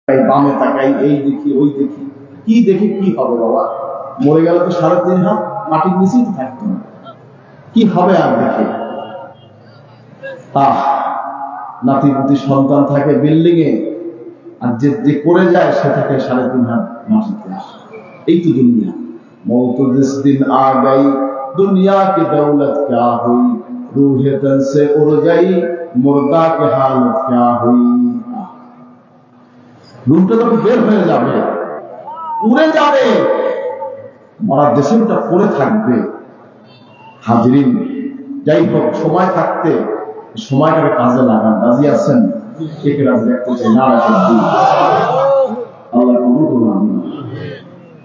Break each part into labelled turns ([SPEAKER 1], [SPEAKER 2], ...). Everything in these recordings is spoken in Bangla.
[SPEAKER 1] বামে তাকাই, এই দেখি ওই দেখি, কি দেখি কি হবে বাবা? মরে গেলে তো 3.5 হাত মাটির নিচেই থাকতো না, কি হবে আর দেখে? নাতি পুতি সন্তান থাকে বিল্ডিং এ, আর যে করে যায় সে থাকে 3.5 হাত মাটিতে। এই তো দুনিয়া। मौत जिस दिन आ गई दुनिया की दौलत क्या हुई, रूहे तन से उड़ गई मुर्दा की हालत क्या हुई। রুমটা যখন বের হয়ে যাবে, উড়ে যাবে, মরার দেশটা পড়ে থাকবে। হাজরিন, যাই হোক, সময় থাকতে সময়টাকে কাজে লাগান। রাজি আছেন? কে কে রাজি রাখতে চাই? না রাখি আল্লাহ কবুল করুন।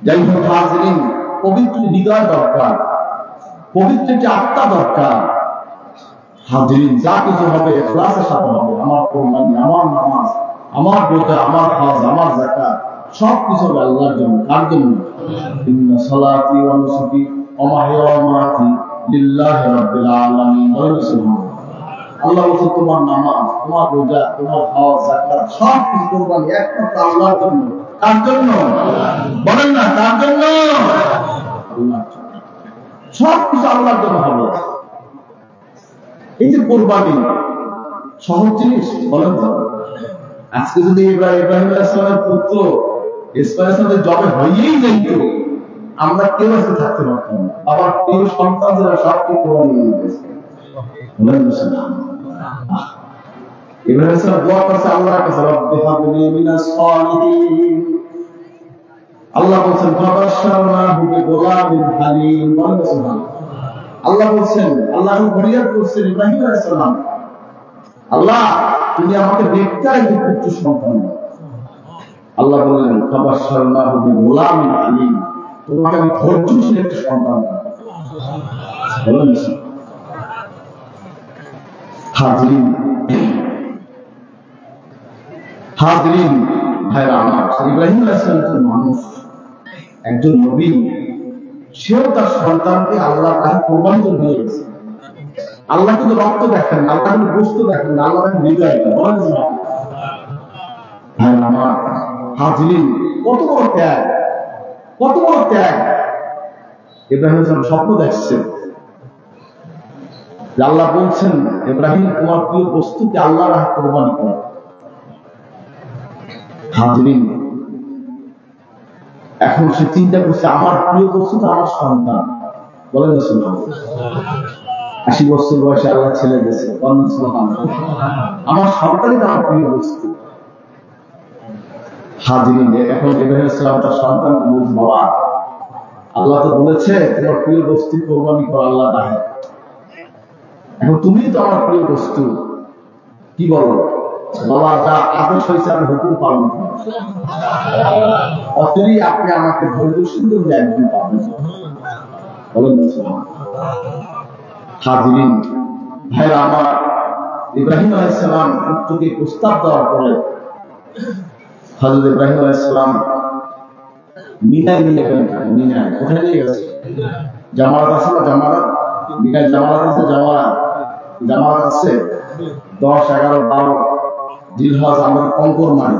[SPEAKER 1] যাই হোক হাজরিন, পবিত্র হৃদয় দরকার, পবিত্র একটি আত্মা দরকার। হাজরিন, যা কিছু হবে ইখলাসের সাথে হবে। আমার কোরবানি, আমার নামাজ, আমার রোজা, আমার হজ, আমার যাকাত, সবকিছু হবে আল্লাহর জন্য। কার জন্য? ইন্না সালাতি ওয়া নুসুকি ওয়া মাহইয়া ওয়া মামাতি লিল্লাহি রাব্বিল আলামিন। আল্লাহ বলছে তোমার নামাজ, তোমার রোজা, তোমার হজ, যাকাত, সবকিছু কোরবানি একমাত্র আল্লাহর জন্য। কার জন্য? বলেন না, কার জন্য? আল্লাহর জন্য। সবকিছু আল্লাহর জন্য হবে। এই যে কোরবানি সহজ জিনিস? বলেন তো। আজকে যদি ইব্রাহিম আলাইহিসসালামের পুত্র ইসমাঈল আলাইহিস জবে হয়েই যেত, আমরা কেউ আজকে থাকতে পারতাম না। আবার প্রিয় সন্তানরা সবকে কোরবানি দিয়ে দিয়েছে। বলেন না। ইব্রাহিম আলাইহিস সালাম দোয়া করছে আল্লাহর কাছে, রব্বি হাবলি মিনাস সালিহিন। আল্লাহ বলেন ফাবাশশারনাহু বিগুলামিন হালিম। বলেন সুবহানাল্লাহ। আল্লাহ বলছেন, আল্লাহ ফরিয়াদ করছেন ইব্রাহিম আলাইহিস সালাম, আল্লাহ তুমি আমাকে দেখতে একটি পুত্র সন্তান দাও। আল্লাহ বললেন ফাবাশশারনাহু বিগুলামিন হালিম, তোমাকে আমি ধৈর্যশীল একটি সন্তান দাও। বলেন হাজরিন, হাজরিন ভাইরা আমার, ইব্রাহিম আলাইহিস সালাম মানুষ, একজন নবী, সেও তার সন্তানকে আল্লাহর কাছে কোরবানি করে দিয়ে গেছে। আল্লাহ কিন্তু রক্ত দেখেন, আল্লাহ কিন্তু বস্তু দেখেন, আল্লাহ দেখেন হৃদয়টা। বলেন না ভাইরা আমার, হাজরিন, কত বড় ত্যাগ, কত বড় ত্যাগ। ইব্রাহিম আলাইহিস সালাম স্বপ্ন দেখছেন, আল্লাহ বলছেন ইব্রাহিম তোমার প্রিয় বস্তুকে আল্লাহর রাহে কোরবানি করো। হাজরিন, এখন সে চিন্তা করছে আমার প্রিয় বস্তু তো আমার সন্তান। বলেন না সুবহানাল্লাহ। 80 বছর বয়সে আল্লাহ ছেলে দিয়েছে, আমার সন্তানই তো আমার প্রিয় বস্তু। হাজরিন, এখন ইব্রাহিম আলাইহিস সালাম তার সন্তানকে বলছে, বাবা আল্লাহ তো বলেছে তোমার প্রিয় বস্তু কোরবানি করো আল্লাহর রাহে, এখন তুমি তো আমার প্রিয় বস্তু, কি বলো? বাবা যা আদেশ হয়েছে আমি হুকুম পালন করব, অতই আপনি আমাকে ধৈর্যশীল করে একদিন পাবেন। বলেন হাজরিন ভাইরা আমার, ইব্রাহিম আলাইহিস সালাম পুত্রকে প্রস্তাব দেওয়ার পরে হযরত ইব্রাহিম আলাইহিস সালাম মিনায় নিয়ে গেলেন। মিনায় কোথায় নিয়ে গেছে? জামারাত আছে না? জামারাত, মিনায় জামারাত আছে। জামারাত আছে 10, 11, 12 জিলহজ, আমরা কঙ্কর মারি,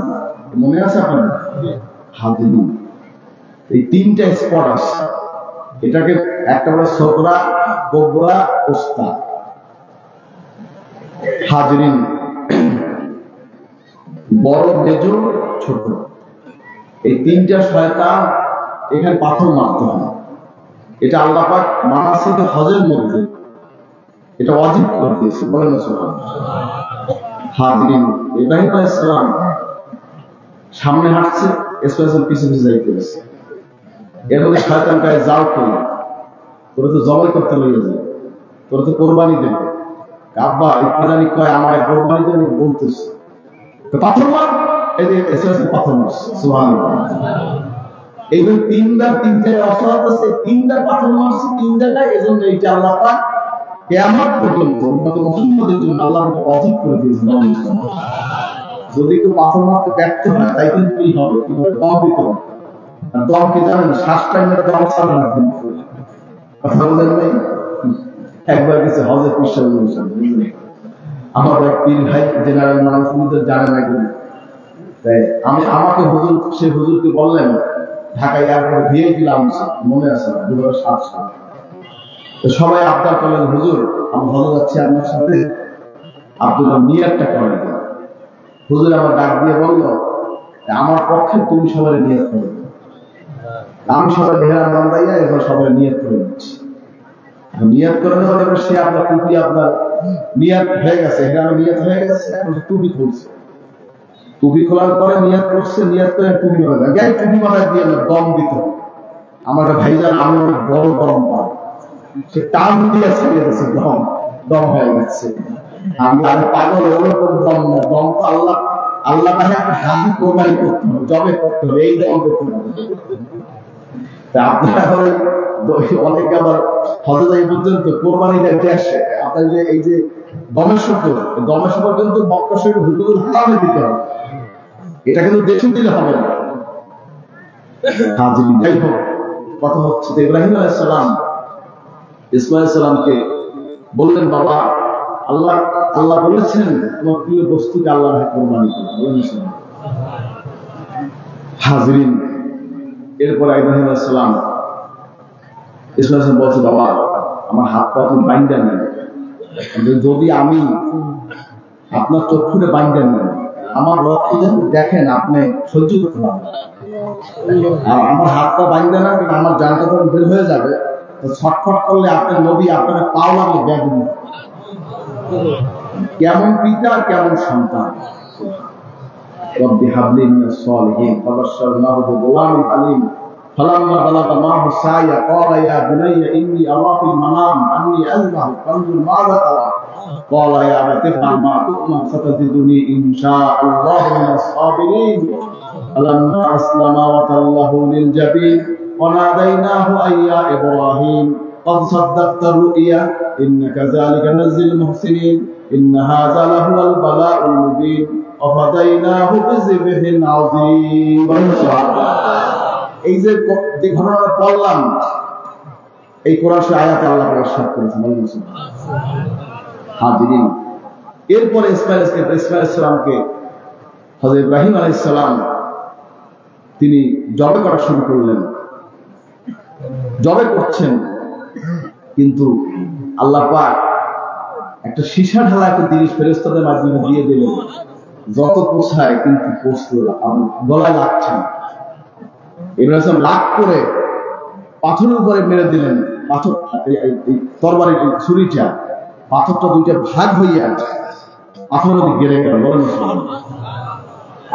[SPEAKER 1] মনে আছে আপনার? হাজরিন, এই 3টা স্পট আছে। এটাকে একটা হলো সোকরা, কোবরা, উস্তা। হাজরিন, বড়, মেজর, ছোট, এই 3টা শয়তান এখানে পাথর মারতে হয়। এটা আল্লাহ পাক মানাসিক হজের মধ্যে এটা ওয়াজিব করে দিয়েছে। বলেন না সুবহানাল্লাহ। হাজরিন, ইব্রাহিম আলাইহিস সালাম সামনে হাঁটছে, ইসমাঈল পিছে পিছে যাইতেছে। এর মধ্যে শয়তান কয় যাও কই, তোরা তো জবাই করতে লইয়া যায়, তোরা তো কোরবানি দেবে। আব্বা ইব্রাহিম কয় আমার কোরবানি দেবে বলতেছে, তো পাথর মার। এই যে ইসমাঈল পাথর মারছে। সুবহানাল্লাহ। এইভাবে 3বার 3 জায়গায় অসহায় আছে, 3বার পাথর মারছে 3 জায়গায়। এজন্য এইটা আল্লাহ পাক কিয়ামত পর্যন্ত মুহাম্মদের জন্য আল্লাহ ওয়াজিব করে দিয়েছেন। যদি কেউ পাথর মারতে ব্যর্থ হয় তাই কিন্তু কি হবে? দম দিতে হবে। আর দম কি জানেন? শ্বাস টাইমে দম ছাড়া রাখবেন। কথা বলেন নাই? একবার কিছু হজে পিসাব বলেছেন, আমার এক পীর ভাই জেনারেল মানুষ জানে না, তাই আমাকে হুজুর, সে হুজুরকে বললেন ঢাকায় এয়ারপোর্টে ভিআইপি লাউঞ্জ, মনে আছে 2007 সালে। তো সবাই আবদার করলেন, হুজুর আমি ভালো যাচ্ছি আপনার সাথে, আপনার নিয়াতটা করে দেন। হুজুর আমার ডাক দিয়ে বলল, আমার পক্ষে তুমি সবাই নিয়াত করে দেন। আমি সবাই ভেড়া বান্ধাইয়া এবার সবাই নিয়াত করে দিচ্ছি। নিয়াত করে দেওয়ার এবার সে আপনার টুপি, আপনার নিয়াত হয়ে গেছে, এখানে নিয়াত হয়ে গেছে, এখন টুপি খুলছে। টুপি খোলার পরে নিয়াত করছে, নিয়াত করে টুপি মাথায় গায়ে, টুপি মাথায় দিয়ে দম দিত। আমার ভাইজান আমি অনেক বড় গরম পাই, সে টান দিয়ে ছেড়ে গেছে, দম হয়ে গেছে। আমি আর পাগল ওরকম দম না, দম তো আল্লাহ তাকে একটা হাতি কোরবানি করতে হবে, জবে করতে হবে, এই দম করতে হবে। আপনারা অনেকে আবার হজে যাই পর্যন্ত কোরবানি দেখতে আসে, আপনার যে এই যে দমের শুকর কিন্তু মক্কা শরীফ হুজুর হারামে দিতে হবে, এটা কিন্তু দেশে দিলে হবে না। যাই হোক, কথা হচ্ছে ইব্রাহিম আলাইহিস সালাম ইসমাঈল সালামকে বললেন, বাবা আল্লাহ বলেছেন তোমার প্রিয় বস্তুকে আল্লাহ কোরবানি করো। হাজরিন, এরপর ইব্রাহিম আলাইহিস সালাম ইসমাঈল সালাম বলছে, বাবা আমার হাত পা তুমি বাইন্ধা নেন, যদি আমি আপনার চক্ষুরে বাইন্ধা নেন, আমার রক্ত দেখেন আপনি সহ্য করতে পারবেন, আর আমার হাত পা বাইন্ধা নেন, আমার জানটা যখন বের হয়ে যাবে, ছটফট করলে আপনার নবী আপনার পাও লাগলে ব্যাগ দিন। কেমন পিতা কেমন সন্তান। রব্বি হাবলি মিনাস সালিহিন ফাবাশশারনাহু বিগুলামিন হালিম ফালাম্মা বালাগা মা'হু সা'য়া ক্বালা ইয়া বুনাইয়া ইন্নী আরা ফিল মানাম আন্নী আযবাহু ফানজুর মাযা তারা ক্বালা ইয়া আবাতি ইফআল মা তু'মার সাতাজিদুনি ইনশাআল্লাহু মিনাস সাবিরিন ফালাম্মা আসলামা ওয়া তাল্লাহু লিল জাবিন ওয়া নাদাইনাহু আইয়া ইব্রাহিম قد صدقت الرؤيا إن كذلك نجزي المحسنين إن هذا لهو البلاء المبين وفديناه بذبح عظيم। এই যে ঘটনাটা পড়লাম, এই কোরআন আয়াতে আল্লাহ ইরশাদ করেছেন। হাজিরিন, এরপরে ইসমাঈল আলাইহিস সালামকে হযরত ইব্রাহিম আলাইহিস সালাম তিনি জবে করা শুরু করলেন। জবে করছেন, কিন্তু আল্লাহ পাক একটা সীসা ঢালা একটা জিনিস ফেরেশতাদের মাধ্যমে দিয়ে দিলেন, যত পোছায় কিন্তু গলায় লাগছে না। ইব্রাহিম লাগ করে পাথরের উপরে মেরে দিলেন, পাথর তরবারির ছুরিটা, পাথরটা দুইটা ভাগ হইয়া পাথরের দিকে গেড়ে গেল,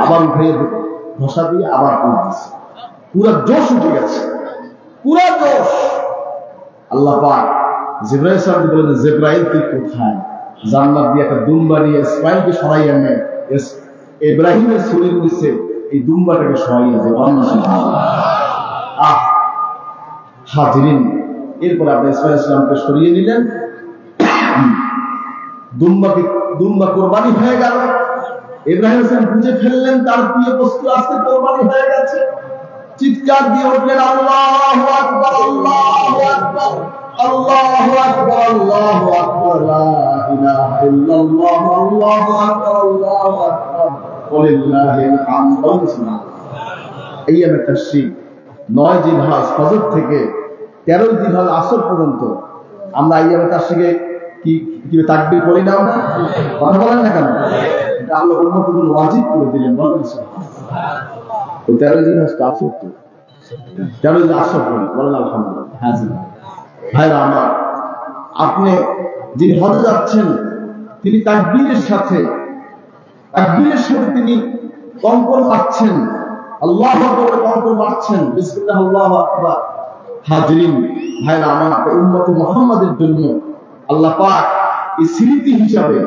[SPEAKER 1] আবার উঠে ঘষা দিয়ে আবার দিচ্ছে, পুরা জোশ উঠে গেছে, পুরা জোশ। আল্লাহ পাক জিবরাইল সাহেবকে বললেন, জিবরাইল তুই কোথায়? জান্নাত দিয়ে একটা দুম্বা নিয়ে ইসমাঈলকে সরাই আনে, ইব্রাহিমের ছুরির নিচে এই দুম্বাটাকে সরাইয়া যায়। হাজিরিন, এরপর আপনি ইসমাঈল ইসলামকে সরিয়ে নিলেন, দুম্বা কোরবানি হয়ে গেল। ইব্রাহিম ইসলাম বুঝে ফেললেন তার প্রিয় বস্তু আজকে কোরবানি হয়ে গেছে। চিৎকার দিয়ে উঠলেন, আল্লাহু আকবার, আল্লাহু আকবার, আল্লাহু আকবার, আল্লাহু আকবার, লা ইলাহা ইল্লাল্লাহ, আল্লাহু আকবার, আল্লাহু আকবার, ওয়ালিল্লাহিল হামদ। আইয়ামে তাশরীক 9 জিলহজ ফজর থেকে 13 জিলহজ আসর পর্যন্ত আমরা আইয়ামে তাশরীকে কি তাকবীর পড়ি না? কথা বলেন না কেন? এটা আল্লাহ উম্মতকে ওয়াজিব করে দিলেন। বলেন সুবহানাল্লাহ। 13 জিলহজ আসর, 13 জিলহজ আসর পড়েন, বলেন আলহামদুলিল্লাহ। হাজির ভাইরা আমার, আপনি যিনি হজে যাচ্ছেন তিনি তাকবীরের সাথে তিনি কঙ্কর পাচ্ছেন, আল্লাহু আকবার কঙ্কর পাচ্ছেন, বিসমিল্লাহ আল্লাহু আকবার। হাজিরিন ভাইরা আমার, উম্মতে মুহাম্মাদের জন্য আল্লাহ পাক এই স্মৃতি হিসাবে,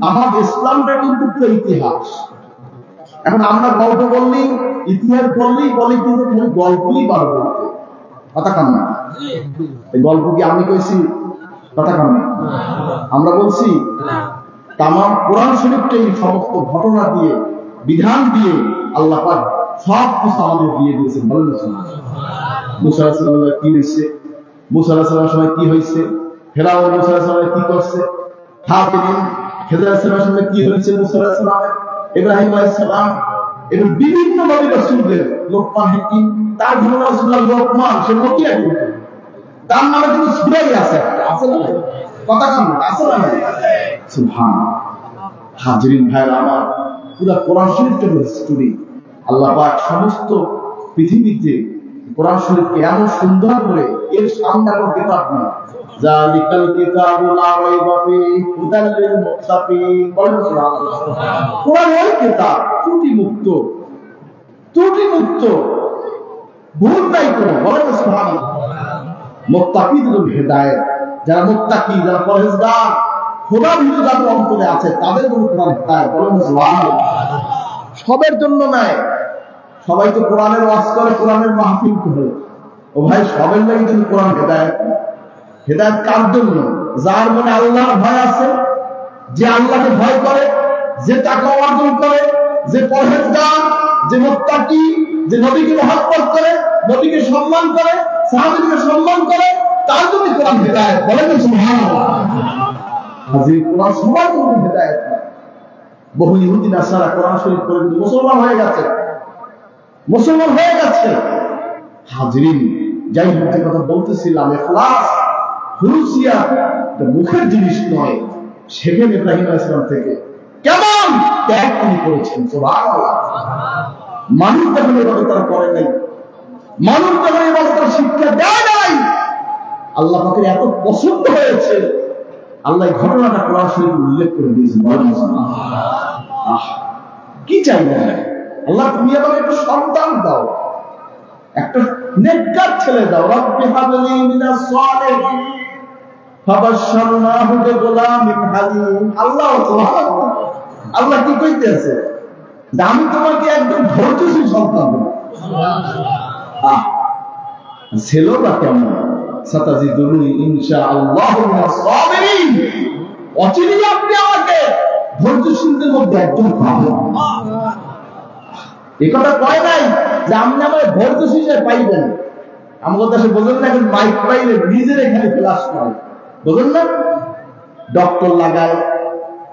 [SPEAKER 1] আমার ইসলামটা কিন্তু একটা ইতিহাস। এখন আমরা গল্প বললেই, ইতিহাস বললেই বলি, কিন্তু খালি গল্পই পারবো, কথা কান না। এই গল্প কি আমি কইছি? কথা কান না। আমরা বলছি তামাম কোরআন শরীফটাই সমস্ত ঘটনা দিয়ে, বিধান দিয়ে আল্লাহ পাক সব কিছু আমাদের দিয়ে দিয়েছেন। বলেন মুসা আলাইহিস সালামের কি হয়েছে, মুসা আলাইহিস সালামের সময় কি হয়েছে, ফেরাউন মুসা আলাইহিস সালামের কি করছে, হাতিম খেজর আলাইহিস সালামের সময় কি হয়েছে, মুসা আলাইহিস সালামের, ইব্রাহিম আলাইহিস সালাম এবং বিভিন্ন নবী রাসূলদের লোকমান হাকিম, তার ঘটনা রাসূলুল্লাহ লোকমান, সে নকিয়া কিন্তু তার নামে কিন্তু সূরাই আছে একটা, আছে না? কথা কি আছে না? সুবহানাল্লাহ। হাজরিন ভাইরা আমার, পুরো কোরআন শরীফের হিস্টরি আল্লাহ পাক সমস্ত পৃথিবীতে কোরআন শরীফকে এমন সুন্দর করে এর সামনে কোনো কিতাব নেই। জালিকাল কিতাবু লা রাইবা ফীহি হুদাল লিল মুত্তাকিন। বলেন সুবহানাল্লাহ। কোরআন ওই কিতাব ত্রুটি মুক্ত, ভুল নাই কোনো। বলেন সুবহানাল্লাহ। মুত্তাকিদের হেদায়েত, যারা মুত্তাকি, যারা পরহেজগার, খোদা ভীরু যাদের অন্তরে আছে তাদের জন্য কোরআন হেদায়েত। বলেন সুবহানাল্লাহ। সবার জন্য নাই। সবাই তো কোরআনের ওয়াজ করে, কোরআনের মাহফিল করে। ও ভাই, সবার লাগি কিন্তু কোরআন হেদায়েত। হেদায়েত কার জন্য? যার মনে আল্লাহর ভয় আছে, যে আল্লাহকে ভয় করে, যে তাকওয়া অর্জন করে, যে পরহেজগার, যে মুত্তাকি, যে নবীকে মহব্বত করে, নবীকে সম্মান করে, সাহাবীকে সম্মান করে, তার জন্য কোরআন হেদায়েত। বলেন সুবহানাল্লাহ। হাজির কোরআন সবার জন্য হেদায়েত না। বহু ইহুদি নাসারা কোরআন শরীফ পড়ে কিন্তু মুসলমান হয়ে গেছে। হাজরিন, যাই হোক, যে কথা বলতেছিলাম, ইখলাস হুরুসিয়া মুখের জিনিস নয়। সেখানে ইব্রাহিম আলাইহিস সালাম থেকে কেমন ত্যাগ তিনি করেছেন। সুবহানাল্লাহ। মানুষ যখন এভাবে তারা করে নাই, মানুষ যখন এভাবে তারা শিক্ষা দেয় নাই, আল্লাহ পাকের এত পছন্দ হয়েছে, আল্লাহ এই ঘটনাটা কোরআন শরীফে উল্লেখ করে দিয়েছেন। কি চাইলেন? আল্লাহ, তুমি আমাকে একটা সন্তান দাও, একটা নেককার ছেলে দাও। রব্বি হাবলি মিনাস সালিহিন ফাবাশশারনাহু বিগুলামিন হালিম। আল্লাহ সুবহানাল্লাহ। আল্লাহ কি কইতেছে? আমি তোমাকে একদম ধৈর্যশীল সন্তান দেব। সুবহানাল্লাহ। ছেলেটা কেমন? সাতাজিদুনি ইনশাআল্লাহু মিনাস সাবিরিন। অচিরেই আপনি আমাকে ধৈর্যশীলদের মধ্যে একজন পাবেন। এই কথা কয় নাই যে আপনি আমার ধৈর্যশীল পাইবেন। আমাদের দেশে বোঝেন না, এখন মাইক পাইলে নিজের এখানে ক্লাস করে, বোঝেন না? ডক্টর লাগায়,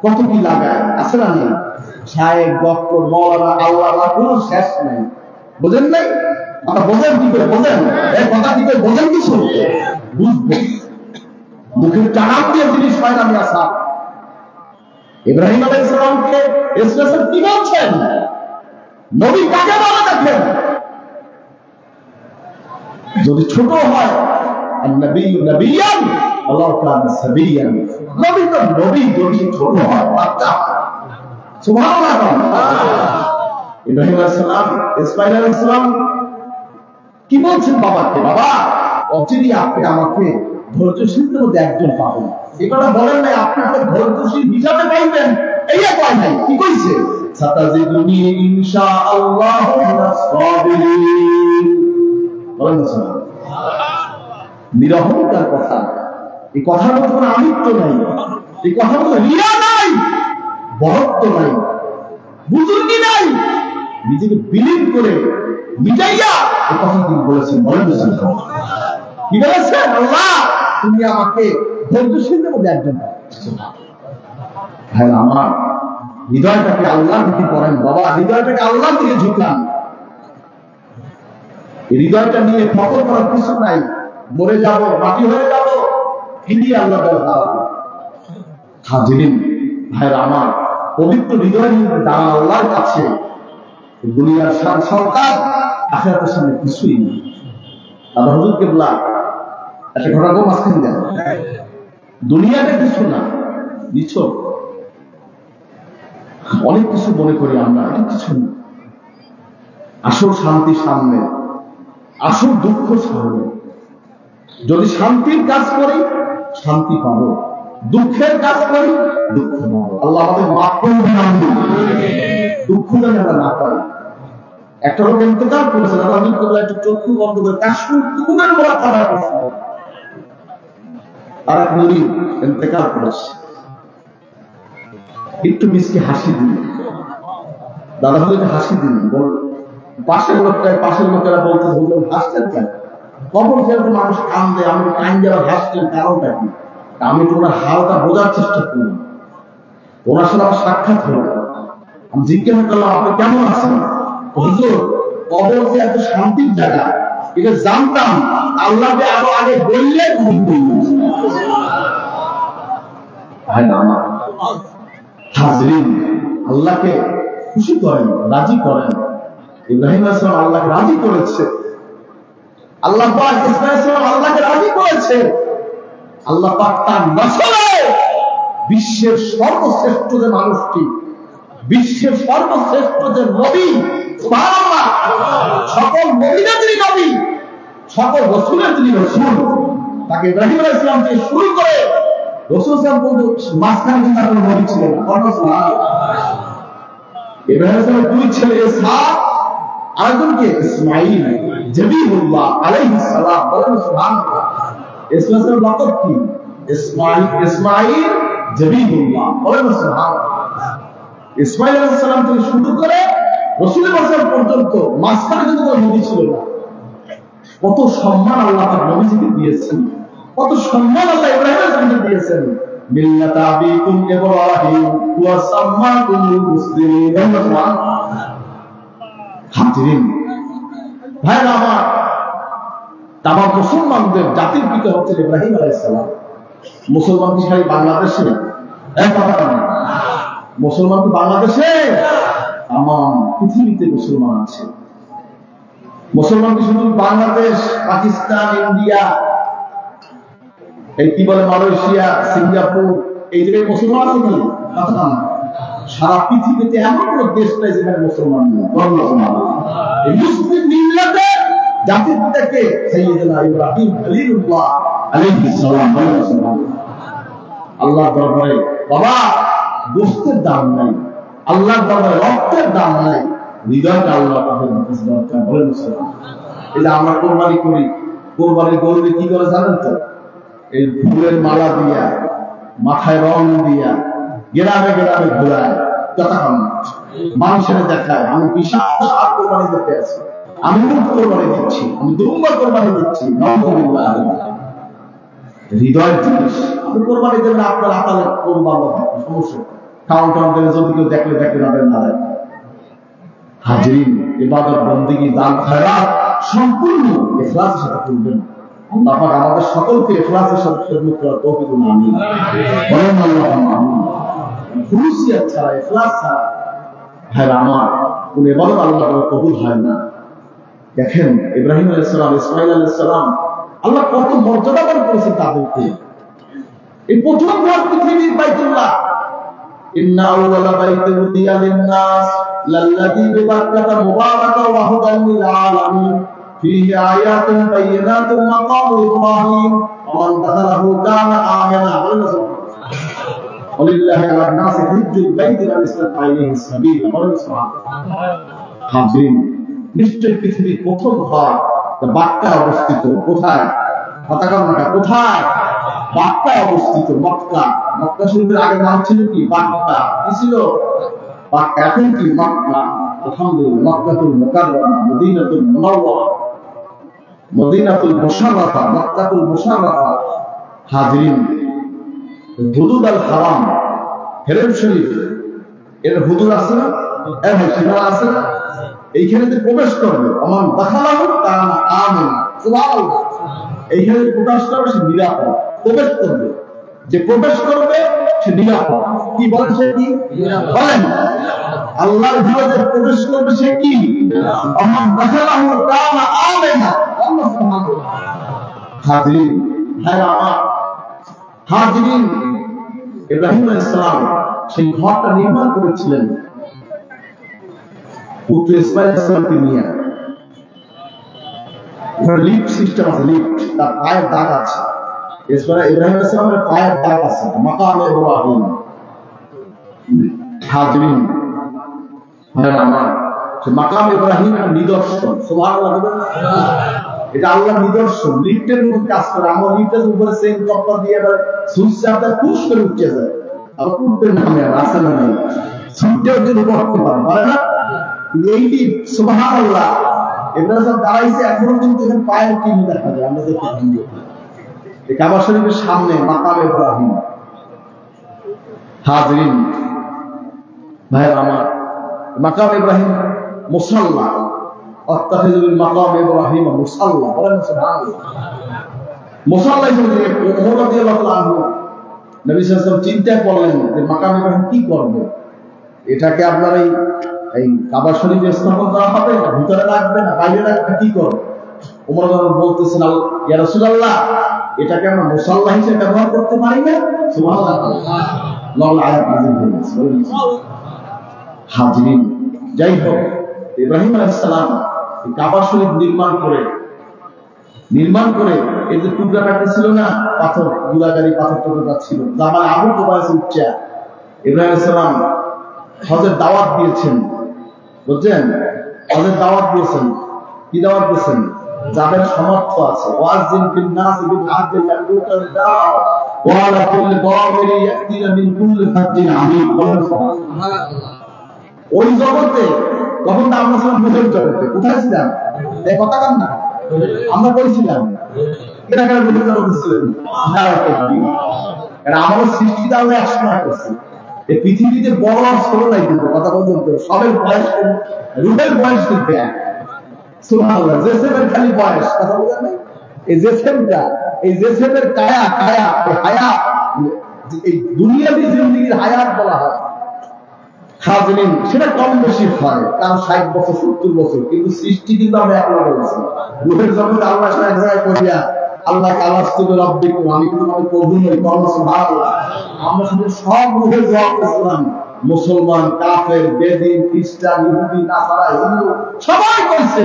[SPEAKER 1] কত কি লাগায়, আছে না? নেই? সাহেব, ডক্টর, মৌলানা, আল্লাহ, কোনো শেষ নাই। বোঝেন নাই? আমরা বোঝেন কি করে? বোঝেন এই কথা কি করে? বোঝেন কিছু? বুঝবেন। মুখের টানাম দিয়ে জিনিস হয় না। মিয়া সাহেব, ইব্রাহিম আলাইহিস সালামকে ইসলাম কি বলছেন? নবী কাকে বলে দেখেন? যদি ছোট হয়, নবী নবিয়ান আল্লাহ কান সাবিয়ান। নবী তো নবী, যদি ছোট হয় বাচ্চা। সুবহানাল্লাহ। ইব্রাহিম আলাইহিস সালাম, ইসমাঈল আলাইহিস সালাম কি বলছেন বাবাকে? বাবা, অচিরেই আপনি আমাকে ধৈর্যশীলদের মধ্যে একজন পাবেন। এই কথা বলেন নাই আপনি আমাকে ধৈর্যশীল হিসাবে পাইবেন, এই কয় নাই। কি কইছে? সাতাজিদুনি ইনশাআল্লাহু মিনাস সাবিরিন। বলেন না সুবহানাল্লাহ। নিরহংকার কথা। এই কথার মধ্যে কোনো আমিত্ব নাই, এই কথার মধ্যে রিয়া নাই, বহত্ব নাই, বুজুর্গি নাই। নিজেকে বিলীন করে মিটাইয়া এই কথা তিনি বলেছেন। বলেন না সুবহানাল্লাহ। কি বলেছেন? আল্লাহ, তুমি আমাকে ধৈর্যশীলদের মধ্যে একজন পাবেন। ভাই আমার, হৃদয়টাকে আল্লাহর দিকে করেন বাবা, হৃদয়টাকে আল্লাহর দিকে ঝুঁকান। হৃদয়টা নিয়ে ফকর করার কিছু নাই। মরে যাব, মাটি হয়ে যাব, ফিরিয়ে আল্লাহ দরকার। হাজিরিন ভাইরা আমার, পবিত্র হৃদয় নিয়ে দাঁড়ান আল্লাহর কাছে। দুনিয়ার সরকার আখিরাতের সামনে কিছুই নেই। দাদা হুজুর কেবলা একটা ঘটনা মাঝখানে দেন। দুনিয়াটা কিছু না, নিছক অনেক কিছু মনে করি আমরা, এটা কিছু না। আসল শান্তি সামনে, আসল দুঃখ সামনে। যদি শান্তির কাজ করি শান্তি পাবো, দুঃখের কাজ করি দুঃখ পাবো। আল্লাহ আমাদের মাফ করবেন, দুঃখ যেন আমরা না পাই। একটা লোক ইন্তেকাল করেছে, একটু চক্ষু বন্ধ করে কাশ্মীর খুবের বড় খাবার করছে। আর এক মুড়ি ইন্তেকাল করেছে, একটু মিসকে হাসি দিন, দাদা ভাইকে হাসি দিন। পাশের লোকেরা বলতে হুজুর হাসতেন কেন? কখন সেরকম মানুষ কান্দে, আমি কান্দে আর হাসতেন, কারণটা কি? আমি তো ওনার হালটা বোঝার চেষ্টা করলাম। ওনার সাথে আমার সাক্ষাৎ হলো, আমি জিজ্ঞাসা করলাম আপনি কেমন আছেন? হুজুর কবর যে এত শান্তির জায়গা এটা জানতাম, আল্লাহকে আরো আগে বললে হাজরিন আল্লাহকে খুশি করেন, রাজি করেন। ইব্রাহিম আলাইহিস সালাম আল্লাহকে রাজি করেছে, আল্লাহ পাক ইসমাঈল আলাইহিস সালাম আল্লাহকে রাজি করেছে। আল্লাহ পাক তার নসলে বিশ্বের সর্বশ্রেষ্ঠ যে মানুষটি, বিশ্বের সর্বশ্রেষ্ঠ যে নবী, সুবহানাল্লাহ, সকল নবীদের যিনি নবী, সকল রাসূলের যিনি রাসূল, তাকে ইব্রাহিম আলাইহিস সালাম থেকে শুরু করে রাসূল সাল্লাল্লাহু আলাইহি ওয়াসাল্লাম মাঝখানে কিন্তু কোনো নবী ছিলেন না। ইব্রাহিম আলাইহিস সালামের দুই ছেলে ইসহাক, আরেকজনকে ইসমাঈল জবিহুল্লাহ আলাইহিস সালাম। বলেন সুবহানাল্লাহ। ইসমাঈলের লকব কি? ইসমাঈল জবিহুল্লাহ। বলেন সুবহানাল্লাহ। ইসমাঈল আলাইহিস সালাম থেকে শুরু করে রাসূলের বংশ পর্যন্ত মাঝখানে কিন্তু কোনো নবী ছিল না। কত সম্মান আল্লাহ তার নবীজিকে দিয়েছেন, কত সম্মান আল্লাহ ইব্রাহিম আলাইহিস সালামকে দিয়েছেন। মিল্লাত আবিকুম ইব্রাহিম ওয়া সাম্মাকুমুল মুসলিমিন। হাজিরিন ভাইরা আমার, তাম মুসলমানদের জাতির পিতা হচ্ছেন ইব্রাহিম আলাইহিস সালাম। মুসলমান কি খালি বাংলাদেশে? মুসলমান কি বাংলাদেশে? তাম পৃথিবীতে মুসলমান আছে। মুসলমান কি শুধু বাংলাদেশ, পাকিস্তান, ইন্ডিয়া, এই কি বলে মালয়েশিয়া, সিঙ্গাপুর, এই জায়গায় মুসলমান আছে কি? সারা পৃথিবীতে এমন কোন দেশ নাই যেখানে মুসলমান নেই। এই মুসলিম মিল্লাতে জাতির পিতাকে সাইয়্যিদুনা ইব্রাহিম খলিলুল্লাহ আলাইহিস সালাম। আল্লাহর দরবারে বাবা গোশতের দাম নাই, আল্লাহর দরবারে রক্তের দাম নাই, হৃদয়টা আল্লাহর কাছে দরকার। বলেন মুসলমান, এই যে আমরা কোরবানি করি, কোরবানির গরুকে কি করে জানেন তো? এই ফুলের মালা দিয়া, মাথায় রং দিয়া, গ্রামে গ্রামে ঘোরায়, যতক্ষণ মানুষের দেখায় আমি বিশাল কোরবানি দিতে আছি, আমি উট কোরবানি দিচ্ছি, আমি দুম্বা কোরবানি দিচ্ছি। হৃদয়ের জিনিস। আপনি কোরবানি দেবেন আপনার আকালে কোরবানি সমস্যা, কাউন টাউন দেবেন, যদি কেউ দেখলে দেখলে না দেন না দেন। হাজিরিন ইবাদত বন্দেগী দান খয়রাত সম্পূর্ণ ইখলাসের সাথে করবেন। আল্লাহ পাক আমাদের সকলকে ইখলাসের সাথে খিদমত করার তৌফিক দান। আমিন। বলেন আল্লাহুম্মা আমিন। খুলুসিয়ত ছাড়া, ইখলাস ছাড়া ভাইরা আমার কোন ইবাদত আল্লাহ তাআলা কবুল হয় না। দেখেন ইব্রাহিম আলাইহিস সালাম, ইসমাঈল আলাইহিস সালাম, আল্লাহ কত মর্যাদা দান করেছেন তাদেরকে। এই প্রথম ঘর পৃথিবীর বাইতুল্লাহ। ইন্না আউওয়ালা বাইতিন উদিয়া লিন-নাস লাল্লাযী বিবাক্কাতা মুবারাকান ওয়া হুদান লিল আলামিন ফীহি আয়াতুন বায়্যিনাতুন মাকামু ইব্রাহিম ওয়া মান দাখালাহু কানা আমিনা। ওয়ালিল্লাহি আলান নাসি হিজ্জুল বাইতি মান ইসতাতা ইলাইহিস সাবিল। হাজিরিন নিশ্চয় পৃথিবীর প্রথম ঘর বাক্কা অবস্থিত কোথায়? পতাকা কোথায়? বাক্কায় অবস্থিত মক্কা। মক্কা শরীফের আগের নাম ছিল কি? বাক্কা। কি ছিল? বাক্কা। এখন কি? মক্কা। আলহামদুলিল্লাহ, মক্কাতুল মুকাররমা, মদিনাতুল মুনাওয়ারা, মদিনাতুল মুশাররাফা, মক্কাতুল মুশাররাফা। হাজিরিন হুদুদ আল হারাম, হেরেম শরীফ, এর হুদুদ আছে না? এর সীমানা আছে না? এইখানে যে প্রবেশ করবে, আমার দাখালাহু কানা আমিনা। সুবহানাল্লাহ। এইখানে প্রবেশ করবে সে নিরাপদ। প্রবেশ করবে, যে প্রবেশ করবে সে নিরাপদ। কি বলেন? সে কি বলেন? আল্লাহর ঘরে যে প্রবেশ করবে সে কি? আমার দাখালাহু কানা আমিনা। আল্লাহ সুবহানাল্লাহ। হাজিরিন ভাইরা আমার, হাজিরিন ইব্রাহিম আলাইহিস সালাম সেই ঘরটা নির্মাণ করেছিলেন পুত্র ইসমাঈল আলাইহিস সালামকে নিয়ে। লিফট সিস্টেম আছে, লিফট, তার পায়ের দাগ আছে। ইব্রাহিম আলাইহিস সালামের পায়ের দাগ আছে, মাকামে ইব্রাহিম। হাজিরিন ভাইরা আমার, মাকামে ইব্রাহিম একটা নিদর্শন। সুবহানাল্লাহ। এটা আল্লাহর নিদর্শন। লিফটের মধ্যে কাজ করে। আমার লিফটের উপরে চেইন কপার দিয়ে সুইচ চাপটা পুশ করে উঠে যায়, আবার উঠবে নামে আসে না নেই, সুইচটাও যদি করতে পারে না। এই লিফট, সুবহানাল্লাহ, ইব্রাহিম দাঁড়াইছে, এখনো কিন্তু এখানে পায়ের চিহ্ন দেখা যায়। আমরা দেখি কাবা শরীফের সামনে মাকামে ইব্রাহিম। হাজিরিন ভাইরা আমার, মাকাম ইব্রাহিম মুসাল্লা, আত্তাখিযুল মাকাম ইব্রাহিম মুসাল্লা, বলেন সুবহানাল্লাহ। মুসাল্লা হিসেবে ওমর রাদিয়াল্লাহু তাআলা আনহু নবী সাল্লাল্লাহু আলাইহি ওয়াসাল্লাম চিন্তা করলেন যে মাকাম ইব্রাহিম কি করবে, এটাকে আপনার এই কাবা শরীফে স্থাপন করা হবে, ভিতরে রাখবে না বাইরে রাখবে, কি করবে? ওমর বলতেছেন, ইয়া রাসূলুল্লাহ, এটাকে আমরা মুসাল্লা হিসেবে ব্যবহার করতে পারি না? সুবহানাল্লাহ, আয়াত নাযিল হয়েছে। হাজরিন, যাই হোক, ইব্রাহিম আলাইহিস সালাম কাবা শরীফ নির্মাণ করে এই যে টুকরা কাটা ছিল না, পাথর গুলাগারি পাথর টুকরা ছিল, জামাল আবু কুবাইস উচ্চা, ইব্রাহিম আলাইহিস সালাম হজের দাওয়াত দিয়েছেন, বুঝছেন? হজের দাওয়াত দিয়েছেন। কি দাওয়াত দিয়েছেন? যাদের সামর্থ্য আছে, ওয়াজিন ফিন নাস বিল হাজ্জিল ইয়াকুতাল দাও ওয়া আলা কুল্লি দামিরি ইয়াতিনা মিন কুল্লি ফাজ্জিন আমিন। ওই জগতে তখন তো আমরা ছিলাম মুখের জগতে, কোথায় ছিলাম? এই কথা কান না, আমরা বলছিলাম এটা কেন মুখের জগতে ছিলেন না, এটা আমাদের সৃষ্টিটা আমরা একসময় করছি। এই পৃথিবীতে বড় আর ছোট নাই, কিন্তু কথা বলতে সবের বয়স, রুহের বয়স কিন্তু এক। সুবহানাল্লাহ, জেসেমের খালি বয়স, কথা বলেন না? এই জেসেমটা, এই জেসেমের কায়া এই হায়াত, এই দুনিয়াবী জিন্দেগির হায়াত বলা হয়। হাজরিন, সেটা কম বেশি হয়, কারণ 60 বছর 70 বছর, কিন্তু সৃষ্টি কিন্তু আমরা একলা করেছি। রুহের জগতে আল্লাহ এক জায়গায় করিয়া আল্লাহ কালাস্তুবে রব্বিকুম, আমি কিন্তু আমাদের প্রভু নই, সুবহানাল্লাহ। আমরা শুধু সব রুহের জবাব দিয়েছিলাম, মুসলমান, কাফের, বেদিন, খ্রিস্টান, ইহুদি, নাসারা, হিন্দু সবাই কইছে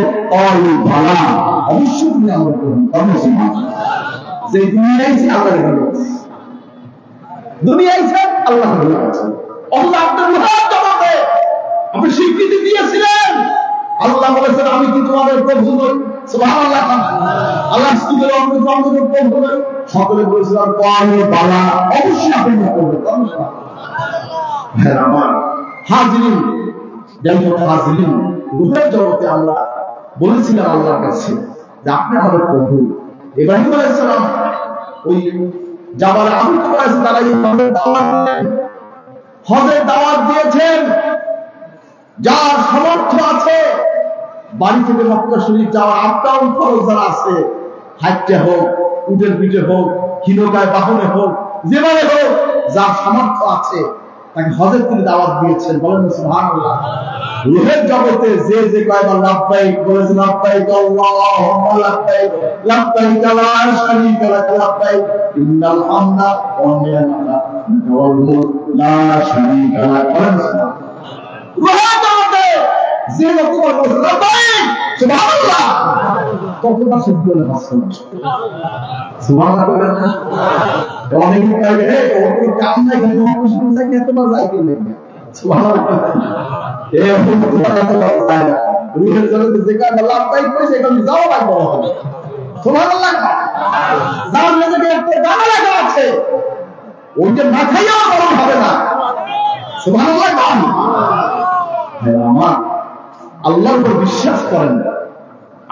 [SPEAKER 1] অবশ্যই তুমি আমরা প্রভু, যে দুনিয়ায় আল্লাহর ভালোবাসে, দুনিয়ায় আল্লাহ ভালোবাসে। আল্লাহ আপনার রুহের জগতে আপনি স্বীকৃতি দিয়েছিলেন, আল্লাহ বলেছেন আমি কি তোমাদের প্রভু নই? সুবহানাল্লাহ। আল্লাহ স্তুতির অন্তর প্রভু নই, সকলে বলেছিলাম বালা, অবশ্যই আপনি করবেন। হ্যাঁ আমার হাজরিন, যাই হোক হাজরিন, রুহের জগতে আমরা বলেছিলাম আল্লাহর কাছে যে আপনি আমাদের প্রভু। ইব্রাহিম আলাইহিস সালাম ওই জাবাল আবু কুবাইস তারা হজের দাওয়াত দিয়েছেন। যার সামর্থ্য আছে বাড়ি থেকে মক্কা শরীফ যাওয়ার আপ ডাউন খরচ যারা আছে, হাঁটতে হোক, উটের পিঠে হোক, হিনকায় বাহনে হোক, যেভাবে হোক, যার সামর্থ্য আছে তাকে হজের থেকে দাওয়াত দিয়েছেন। বলেন সুবহানাল্লাহ। রুহের জগতে যে যে কয়বার লাব্বাইক বলেছে, লাব্বাইক আল্লাহুম্মা লাব্বাইক, লাব্বাইক লা শারীকা লাক লাব্বাইক, ইন্নাল হামদা ওয়ান নি'মাতা ওয়াল মুলক লা শারীকা লাক। রুহের জগতে যে যতবার বলছে লাব্বাইক সুবহানাল্লাহ, ততবার শুদ্ধ হচ্ছে সুবহানাল্লাহ। বলেন না অনেকে কয় হে ওর কাম নাই, কিন্তু মুসলিম থেকে এতবার যায় কি না? সুবহানাল্লাহ। এই রুহের জগতে যে কাজ লাব্বাইক কইছে এখানে যাও লাগবে সুবহানাল্লাহ। যার মধ্যে একটা গানা লাগা আছে, ওইটা না খাইয়াও বরং হবে না। সুবহানাল্লাহ। হ্যাঁ আমার আল্লাহর উপর বিশ্বাস করেন,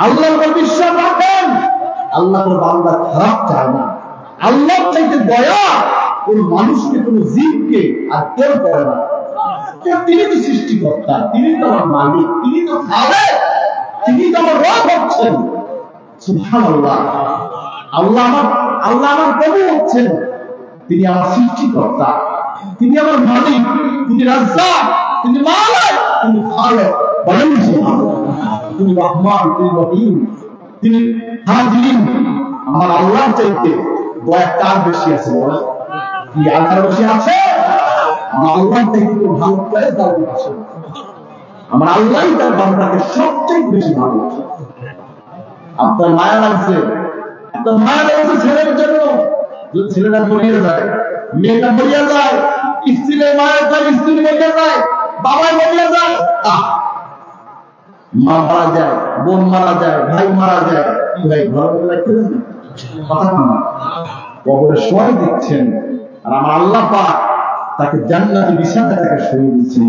[SPEAKER 1] আল্লাহর উপর বিশ্বাস রাখেন। আল্লাহর বান্দা খারাপ চায় না। আল্লাহর চাইতে দয়া কোন মানুষকে, কোন জীবকে আর কেউ করে না। তিনি তো সৃষ্টিকর্তা, তিনি তো আমার মালিক, তিনি তো খালেক, তিনি তো আমার রব হচ্ছেন। সুবহানাল্লাহ। আল্লাহ আমার প্রভু হচ্ছেন, তিনি আমার সৃষ্টিকর্তা, তিনি আমার মালিক, তিনি রাজ্জাক, তিনি মালিক, তিনি খালেক। বলেন সুবহানাল্লাহ। তিনি রহমান, তিনি রহিম, তিনি হাজির। আমার আল্লাহর চাইতে দয়া কার বেশি আছে? বলেন কি আল্লাহর বেশি আছে? আমার আল্লাহ চাইতে তো ভালো করে তার বেশি। আমার আল্লাহই তার বান্দাকে সবচেয়ে বেশি ভালোবাসে। আপনার মায়া লাগছে, আপনার মায়া লাগছে ছেলের জন্য, যদি ছেলেটা মরিয়া যায়, মেয়েটা মরিয়া যায়, স্ত্রীর মায়ের যায়, স্ত্রী মরিয়া যায়, বাবা মরিয়া যায়, মা মারা যায়, বোন মারা যায়, ভাই মারা যায়, কি ভাই ঘর রাখতেছেন কথা না, কবরে শোয়াই দিচ্ছেন, আর আমার আল্লাহ পাক তাকে জান্নাতি বিছানায় তাকে শুয়ে দিচ্ছেন।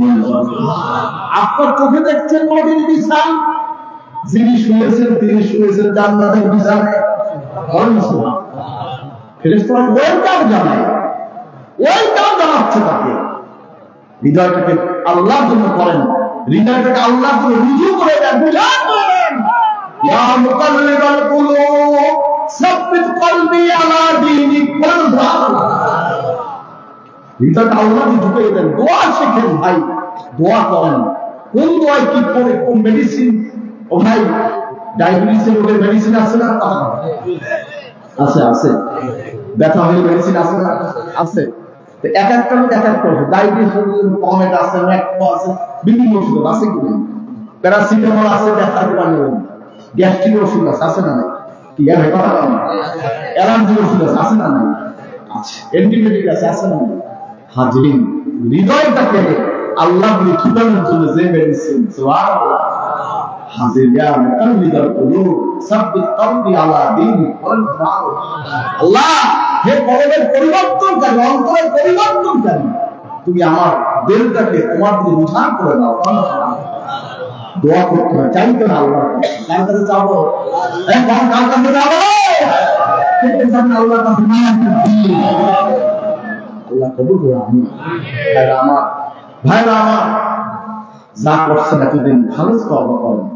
[SPEAKER 1] আপনার চোখে দেখছেন নবীর বিছানা, যিনি শুয়েছেন তিনি শুয়েছেন জান্নাতের বিছানায়। ফেরেশতারা ওইটাও জানায়, ওইটাও জানাচ্ছে তাকে। হৃদয়টাকে আল্লাহর জন্য করেন, হৃদয়টাকে আল্লাহ করে রুজু করে দেন, বুঝান করে দেন। ইয়া মুকাল্লিবাল কুলুব সাব্বিত কলবি আলা দীনিক, হৃদয়টা আল্লাহকে ঢুকিয়ে দেন। দোয়া শেখেন ভাই, দোয়া করেন। কোন দোয়ায় কি করে, কোন মেডিসিন। ও ভাই, ডায়াবেটিসের রোগের মেডিসিন আছে না? আছে, আছে। ব্যথা হলে মেডিসিন আছে না? আছে। তো এক একটা লোক এক একটা ওষুধ, ডায়াবেটিস কমেট আছে, ম্যাকপো আছে, বিভিন্ন ওষুধ আছে কি নেই? প্যারাসিটামল আছে, ব্যথার পানি, গ্যাস্ট্রিক ওষুধ আছে না নাই? কি অ্যালার্জির ওষুধ আছে না নাই? আছে। অ্যান্টিবায়োটিক আছে না নাই? হাজিরিন, হৃদয়টাকে আল্লাহ বলে কিভাবে চলে যে মেডিসিন। সুবহানাল্লাহ। হাজিরিয়ান কালবিদার কুলুব সাব্বিত কলবি আলা দীনিক ওয়াল ফারুক। আল্লাহ, হে কলবের পরিবর্তনকারী, অন্তরের পরিবর্তনকারী, তুমি আমার দিলটাকে তোমার দিকে রুঝান করে দাও। দোয়া করতে হয়, চাইতে না আল্লাহ। কার কাছে চাবো? কার কাছে যাবো? আল্লাহর কাছে না, আল্লাহ কবুল করে। আমি ভাইরা আমার, যা করছেন এতদিন ভালো কর্ম করেন,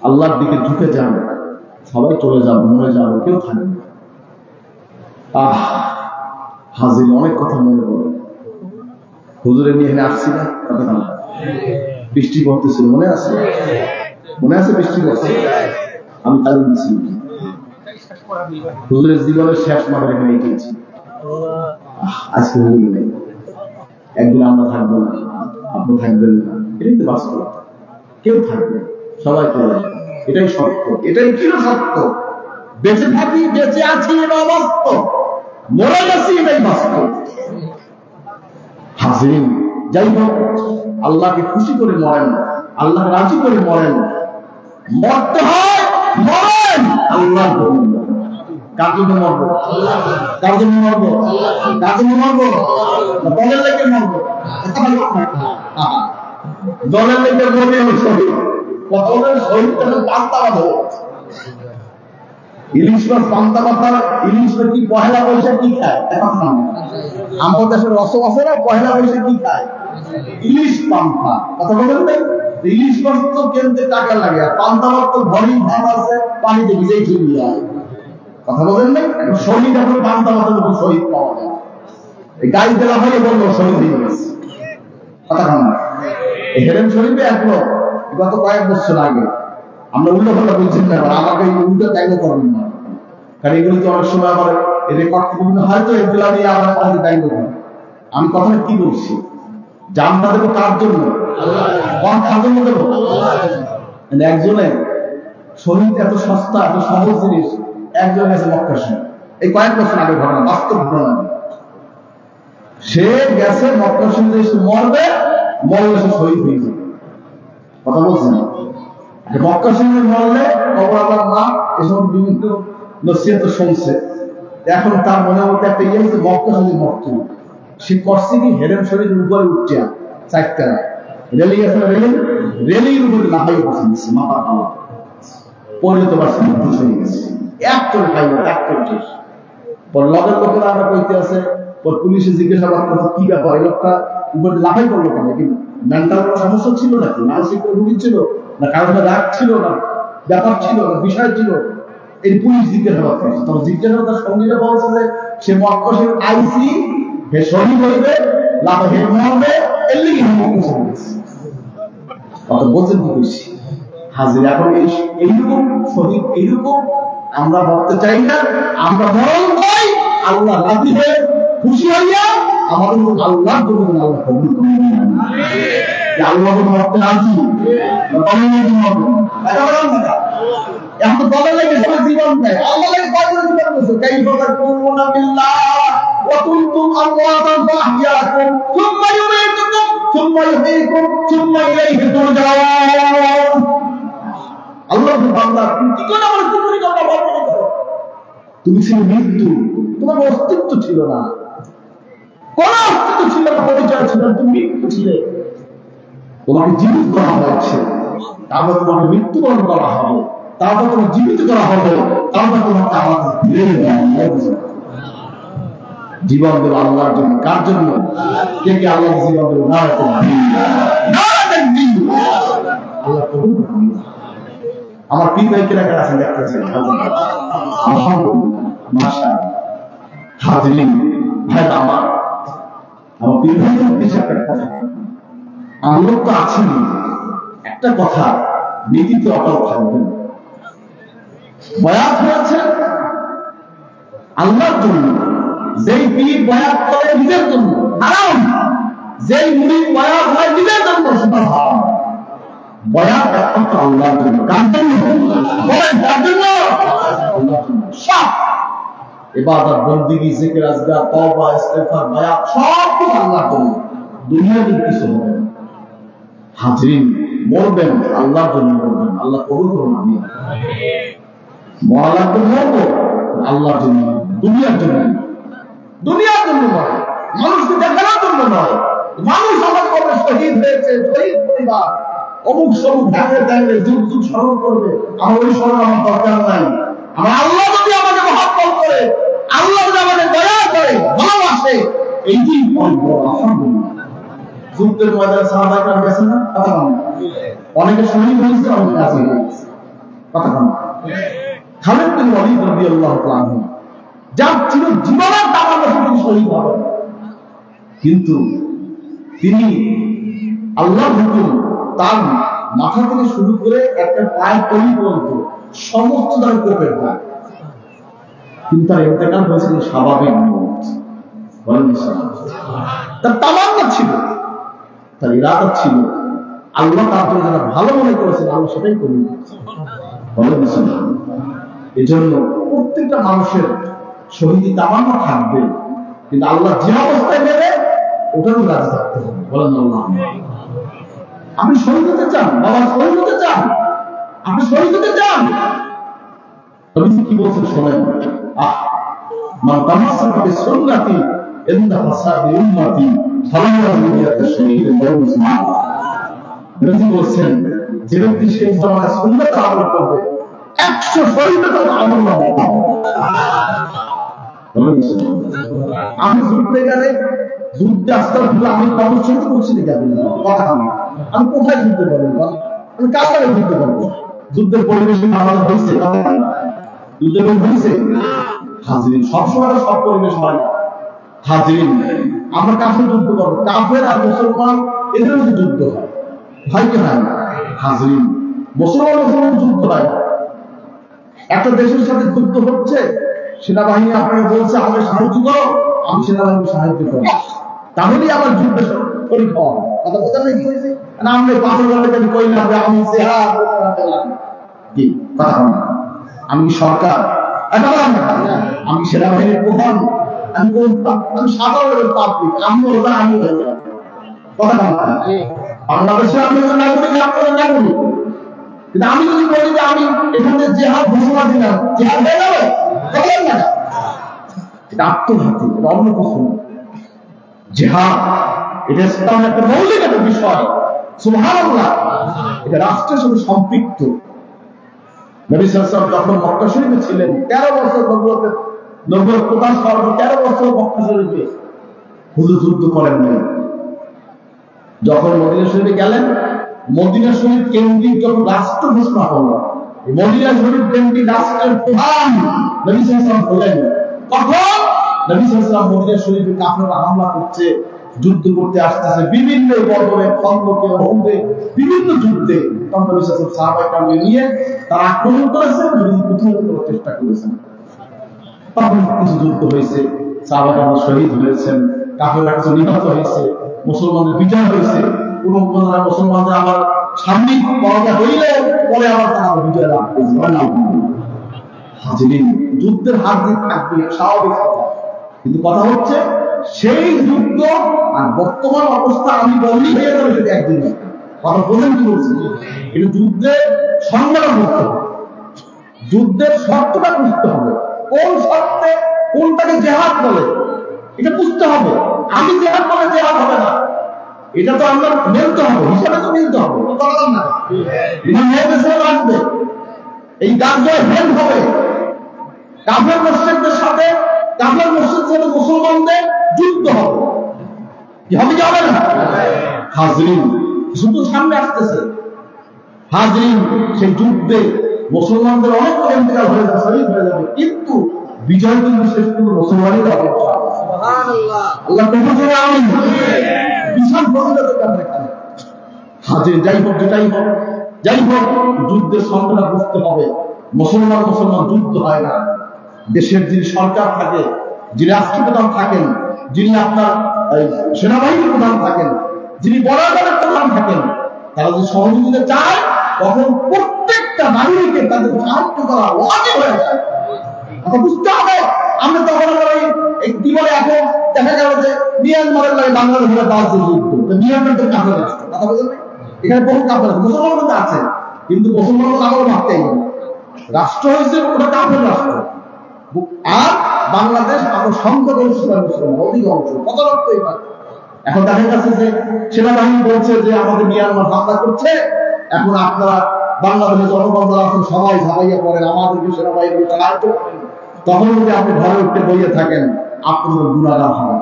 [SPEAKER 1] আল্লাহর দিকে ঢুকে যান। সবাই চলে যাবে, মরে যাবে, কেউ থাকবে না। হাজির অনেক কথা মনে পড়ে। হুজুরে নিয়ে এখানে আসছি না, কথা না, বৃষ্টি পড়তেছিল, মনে আছে? মনে আছে বৃষ্টি পড়ছে? আমি তালিম দিচ্ছি। হুজুরের জীবনের শেষ মাঠে এখানে এঁকেছি। আজকে হুজুর নেই, একদিন আমরা থাকবো না, আপনি থাকবেন না, এটাই তো বাস্তব। কেউ থাকবে, সবাই চলে যাবে, এটাই সত্য। এটাই ছিল সত্য। বেঁচে থাকি, বেঁচে আছি, এটা অবাস্তব। মরে গেছি, এটাই বাস্তব। হাজিরিন, যাই হোক, আল্লাহকে খুশি করে মরেন, আল্লাহ রাজি করে মরেন। মরতে হয়, মরেন আল্লাহর জন্য। কার জন্য মরবো? কার জন্য মরবো? কার জন্য মরবো? দলের লেগে মরবো? দলের লেগে মরে আমি শহীদ। কথা বলেন, শহীদ পান্তা বাঁধো। ইলিশ মাছ পান্তা বাঁধা, ইলিশ মাছ কি পহেলা বৈশাখ কি খায়? আমাদের দেশের রসম আছে না, পহেলা বৈশাখ কি খায়? ইলিশ পান্তা। কথা বলেন না, ইলিশ মাছ তো কিনতে টাকা লাগে, আর পান্তা মাছ তো ঘরেই ভাত আছে, পানিতে ভিজেই খেয়ে যায়। কথা বলেন না, শহীদ এখন পান্তা মাছের মতো শহীদ পাওয়া যায়। এই গাই দেওয়া হয়ে বললো শহীদ হয়ে গেছে। কথা বলেন না, এই হেরেন শরীফে এখনো গত কয়েক বছর আগে, আমরা উল্টো কথা বলছি না, আমাকে এই উল্টো ত্যাগ করবেন না, কারণ এগুলো তো অনেক সময় আমার রেকর্ড বিভিন্ন হয়তো এগুলো নিয়ে আমার আমাদের দায়িত্ব করে। আমি কথা কি বলছি, জানটা দেবো কার জন্য? কার জন্য দেবো? একজনে শহীদ এত সস্তা, এত সহজ জিনিস, একজন গেছে মক্কা শরীফ, এই কয়েক বছর আগে ঘটনা, বাস্তব ঘটনা। সে গেছে মক্কা শরীফে, এসে মরবে, মরলে সে শহীদ হয়ে যাবে। কথা বলছেন, মক্কা শরীফে মরলে কবর আল্লাহর মা এসব বিভিন্ন নসিহত শুনছে। এখন তার মনে মধ্যে একটা ইয়ে হচ্ছে, মক্কা শরীফ মরতে সে করছে কি, হেরেম শরীফের উপরে উঠছে চারটা রেলিং আছে, রেলিংয়ের উপরে লাফাইয়ে পছন্দ মাথা ভালো পরিণত পারছে, হয়ে গেছে। এক করে পাইল, এক করে শেষ। পর লগের লোকেরা আমরা কইতে আছে, পর পুলিশে জিজ্ঞাসাবাদ করছে কি ব্যাপার, এই লোকটা উপরে লাফাই করলো কেন? কি মেন্টাল কোনো সমস্যা ছিল নাকি, মানসিক রোগী ছিল না, কারোর রাগ ছিল না, ব্যাপার ছিল না, বিষয় ছিল? এই পুলিশ জিজ্ঞাসাবাদ করছে। তখন জিজ্ঞাসাবাদের সঙ্গীরা বলছে যে সে মক্কা শরীফ আইসি, হে শহীদ হইবে, লাফা হে মরবে, এর লিগে মক্কা শরীফ গেছে। কত বলছেন কি কইছি হাজির। এখন এইরকম শহীদ, এইরকম আমরা মরতে চাই না, আমরা মরণ চাই আল্লাহ রাজি হয়ে, খুশি হইয়া আমাদের আল্লাহ করবেন, আল্লাহ কবুল করবেন। আল্লাহ মরতে রাজি, এখন দলের লেগে সবাই জীবন দেয়, আল্লাহ লেগে কয়জন জীবন দিয়েছে? কাইফা তাকুনুনা বিল্লাহ ওয়া কুনতুম আমওয়াতান ফাহইয়াকুম সুম্মা ইউমীতুকুম সুম্মা ইহয়ীকুম সুম্মা ইলাইহি তুরজাউন। আল্লাহর বান্দা, তুমি কি করে আমার পরিকল্পনা বর্ণনা করো? তুমি ছিল মৃত্যু, তোমার অস্তিত্ব ছিল না, কোন অস্তিত্ব ছিল না, পরিচয় ছিল না, তুমি মৃত্যু ছিলে। তোমাকে জীবিত করা হয়েছে, তারপর তোমাকে মৃত্যুবরণ করা হবে, তারপর তোমাকে জীবিত করা হবে, তারপর তোমাকে আমার জীবন দেব আল্লাহর জন্য। কার জন্য? কে কে আল্লাহ জীবন দেব? না আল্লাহ কবুল করুন। আমার পীর ভাই কেনাকাটা আছেন দেখতে চাই, মাশাআল্লাহ। হাজিরিন ভাই আমার পীর ভাই আমরা তো আছি, একটা কথা নীতিতে অটল থাকবেন। বয়াত হয়েছে আল্লাহর জন্য, যেই পীর বয়াত করে নিজের জন্য হারাম, যেই মুরিদ বয়াত হয় নিজের জন্য সেটা হারাম। বয়াত একমাত্র আল্লাহর জন্য। কার জন্য? বলেন কার জন্য? আল্লাহর জন্য। সব ইবাদত, বন্দেগী, জিকির, আজকার, তওবা, ইস্তেগফার, বয়াত সব কিছু আল্লাহর জন্য। দুনিয়ার কিছু হবে না। হাজিরিন মরবেন আল্লাহর জন্য মরবেন, আল্লাহ কবুল করুন। আমি মরার তো মরবো আল্লাহর জন্য, দুনিয়ার জন্য। দুনিয়ার জন্য নয়, মানুষকে দেখানোর জন্য নয়। মানুষ আমার কবে শহীদ হয়েছে, শহীদ পরিবার অমুক সমুক ঢাকে দেখবে, যুগ যুগ স্মরণ করবে। আমার ওই স্মরণ আমার দরকার নাই। আমার আল্লাহ যদি আমাকে মহব্বত করে, আল্লাহ যদি আমাকে দয়া করে, ভালোবাসে, এইটাই বলবো আলহামদুলিল্লাহ। যুদ্ধের ময়দানে সাহাবায়ে কেরাম গেছেন না? কথা বলেন। অনেকে শহীদ হয়েছে, অনেকে গাজী হয়েছে। কথা বলেন। খালিদ বিন ওয়ালিদ রাদিয়াল্লাহু তাআলা আনহু যার ছিল জীবনের তামান্না শুধু শহীদ হবে, কিন্তু তিনি আল্লাহর হুকুম, তার মাথা থেকে শুরু করে একটা পায়ের তলি পর্যন্ত সমস্ত তার কোপের দাগ, কিন্তু তার ইন্তেকাল হয়েছিল স্বাভাবিক মওত। বলেন তার তামান্না ছিল, তার ইরাদা ছিল, আল্লাহ তার জন্য যারা ভালো মনে করেছেন আল্লাহ সেটাই কবুল করেছেন। বলেন এই জন্য প্রত্যেকটা মানুষের শহীদি তামান্না থাকবে, কিন্তু আল্লাহ যে অবস্থায় নেবে ওটারও রাজি থাকতে হবে। বলেন আল্লাহ। আপনি শহীদ হতে চান, বাবা শহীদ হতে চান, আপনি শহীদ হতে চান, তবে কি বলছেন শোনেন। মান তামাসসাকা বিসুন্নতি ইনদা ফাসাদি উম্মতি ফালাহু মিয়াত শহীদ ওয়া নবী বলছেন, যে ব্যক্তি সেই জামানায় সুন্নাত আমল করবে 100 শহীদের আমল হবে। আমি যুদ্ধে গেলে যুদ্ধে আসতে হলে আমি কখন শুরু করছি কথা আমি কোথায় যুদ্ধ করবো, আমি কার সাথে যুদ্ধ করবো? যুদ্ধের পরিবেশ আমাদের হয়েছে, যুদ্ধের হয়েছে। হাজিরিন সবসময় সব পরিবেশ হয় না। হাজিরিন আমরা কাছে যুদ্ধ করবো, কাফের আর মুসলমান এদের মধ্যে যুদ্ধ হয়, হয় কি হয় না? হাজিরিন মুসলমান যুদ্ধ হয়। একটা দেশের সাথে যুদ্ধ হচ্ছে, সেনাবাহিনী আপনাকে বলছে আমাকে সাহায্য করো, আমি সেনাবাহিনীকে সাহায্য করো, তাহলেই আমার যুদ্ধে শরীক হওয়া। কথা বোঝা যায় কি হয়েছে? না আমরা পাথর কইলাম যে আমি কি কথা, আমি সরকার, আমি সেনাবাহিনীর প্রধান, আমি সাধারণ পাবলিক, আমি কথা বাংলাদেশে আমি নাগরিক, আপনারা নাগরিক, কিন্তু আমি যদি বলি যে আমি এখানে জেহাদ ঘোষণা দিলাম, জেহাদ হয়ে যাবে? না, এটা আত্মঘাতী, এটা অন্য কিছু। জেহাদ এটা ইসলামের একটা মৌলিক একটা বিষয়। সুবহানাল্লাহ, এটা রাষ্ট্রের সঙ্গে সম্পৃক্ত। নবী সাল্লাল্লাহু আলাইহি ওয়াসাল্লাম যখন মক্কা শরীফে ছিলেন 13 বছর নবুয়ত প্রকাশ করার পর 13 বছর মক্কা শরীফে হুজুর যুদ্ধ করেন নাই। যখন মদিনা শরীফে গেলেন, মদিনা শরীফ কেন্দ্রিক যখন রাষ্ট্র ঘোষণা হলো, মদিনা শরীফ কেন্দ্রিক রাষ্ট্রের প্রধান নবী সাল্লাল্লাহু আলাইহি ওয়াসাল্লাম হলেন। কখন নবী সাল্লাল্লাহু আলাইহি ওয়াসাল্লাম মদিনা শরীফে কাফেররা হামলা করছে, যুদ্ধ করতে আসতেছে, বিভিন্ন বদরে, খন্দকে, উহুদে, বিভিন্ন যুদ্ধে, তখন নবী সাল্লাল্লাহু আলাইহি ওয়াসাল্লাম সাহাবায়ে নিয়ে তারা আক্রমণ করেছেন, নবী প্রতিহত করার চেষ্টা করেছেন। তখন কিছু যুদ্ধ হয়েছে, সাহাবায়ে শহীদ হয়েছেন, কাফেররা কিছু নিহত হয়েছে, মুসলমানদের বিজয় হয়েছে। কোন মুসলমানদের আমার সাময়িক পরাজয় হইলে পরে আবার তারা বিজয় লাভ করেছে। হাজিরিন যুদ্ধের হাত দিয়ে থাকবে, স্বাভাবিক কথা, কিন্তু কথা হচ্ছে সেই যুদ্ধ আর বর্তমান অবস্থা আমি বললেই হয়ে যাবে সেটা একদিন। কথা বলেন কি বলছি? এটা যুদ্ধের সংগ্রাম করতে হবে, যুদ্ধের শর্তটা বুঝতে হবে, কোন শর্তে কোনটাকে জেহাদ বলে এটা বুঝতে হবে। আমি জেহাদ বলে জেহাদ হবে না, এটা তো আমরা মেলতে হবে, হিসাবে তো মিলতে হবে। আসবে এই গাছজয় হেল্প হবে, কাফের মুশরিকদের সাথে, কাফের মুশরিকদের মুসলমানদের যুদ্ধ হবে, কি হবে কি হবে না? হাজিরিন শুধু সামনে আসতেছে। হাজরিন, সেই যুদ্ধে মুসলমানদের অনেক ইন্তেকাল হয়ে যাবে, শহীদ হয়ে যাবে, কিন্তু বিজয় কিন্তু শেষ কোনো মুসলমানই হবে। আল্লাহ কবুল আমিন। বিশাল ফজিলতের ব্যাপার এখানে। হাজরিন, যাই হোক যেটাই হোক, যাই হোক, যুদ্ধের সংখ্যাটা বুঝতে হবে। মুসলমান যুদ্ধ হয় না। দেশের যিনি সরকার থাকে, যিনি রাষ্ট্রপ্রধান থাকেন, যিনি আপনার সেনাবাহিনীর প্রধান থাকেন, যিনি বর্ডারের প্রধান থাকেন, তারা যদি সহযোগিতা চায় তখন প্রত্যেকটা নাগরিককে তাদের সাহায্য করা ওয়াজিব হয়ে যায়। বুঝতে হবে। আমরা তখন কি বলে, এখন দেখা গেল যে মিয়ানমারের লাগে বাংলাদেশের যুদ্ধ, মিয়ানমার তো কাপড় রাষ্ট্র, কথা বলছেন না? এখানে বহু কাপড় মুসলমান মধ্যে আছে, কিন্তু মুসলমান কাপড় মারতেই রাষ্ট্র হয়েছে ওটা কাপড় রাষ্ট্র। আর বাংলাদেশ আরো সংখ্যাগরিষ্ঠ মুসলমান, অধিকাংশ কত লক্ষ। এখন দেখা যাচ্ছে যে সেনাবাহিনী বলছে যে আমাদের মিয়ানমার হামলা করছে, এখন আপনারা বাংলাদেশের জনগণ যারা আছেন সবাই ঝাঁপাইয়া পড়েন, আমাদেরকে সেনাবাহিনীকে সাহায্য করেন। তখন যদি আপনি ঘরে উঠতে বইয়ে থাকেন, আপনাদের গুণাগার হবেন।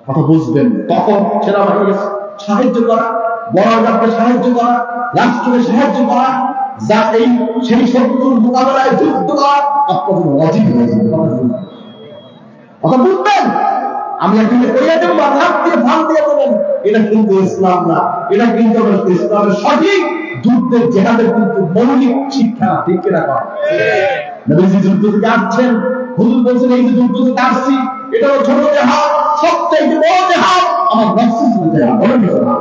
[SPEAKER 1] কথা বুঝবেন। তখন সেনাবাহিনীকে সাহায্য করা, বড়কে সাহায্য করা, রাষ্ট্রকে সাহায্য করা, যা এই সেই শত্রুর মোকাবেলায় যুদ্ধ করা আপনাদের ওয়াজিব হয়ে যাবে। কথা বুঝবেন। আমি একদিনে কইয়া দেবো, হাত দিয়ে ভান দিয়ে দেবেন, এটা কিন্তু ইসলাম না। এটা কিন্তু ইসলামের সঠিক যুদ্ধের জেহাদের কিন্তু মৌলিক শিক্ষা। ঠিক কিনা কর? নবীজি যুদ্ধ থেকে আসছেন, হুজুর বলছেন এই যে যুদ্ধ থেকে আসছি, এটা হলো ছোট জেহাদ, সবচেয়ে বড় জেহাদ আমার নফসি জেহাদ। বলেন না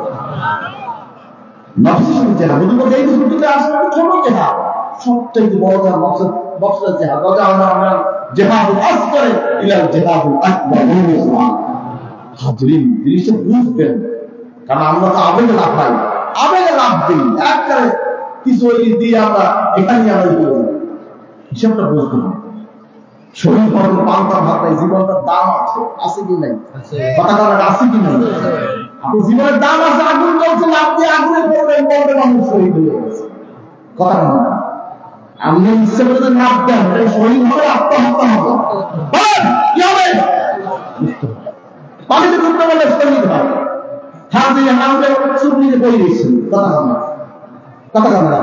[SPEAKER 1] নফসি জেহাদ, হুজুর বলছেন এই যে যুদ্ধ থেকে আসছে ছোট জেহাদ, সবচেয়ে বড় জেহাদ নফসের জেহাদ। রাজা আমরা জেহাদুল আসগর ইলা জেহাদুল আকবার। হাজরিন, জিনিসটা বুঝবেন, কারণ আমরা তো আবেগে লাফাই, আবেগে লাভ দিই, একবারে কিছু দিয়ে আমরা এখানে আমরা হিসাবটা বুঝতে হবে। শরীর ভরণ পান্তা ভাত নাই, জীবনটার দাম আছে, আছে কি নাই? কথা বলার আছে কি নাই? আপনি জীবনের দাম আছে, আগুন জ্বলছে, লাভ দিয়ে আগুনে পড়বেন, পড়বে মানুষ শহীদ হয়ে গেছে। কথা বলা আপনি ইচ্ছে করে লাভ দেন, শহীদ হবে, আত্মহত্যা হবে, কি হবে? পানিতে ডুবতে বললে শহীদ হয়। হাতে হামলে চুপড়িতে বই দিয়েছেন, কথা বলা কথা বলা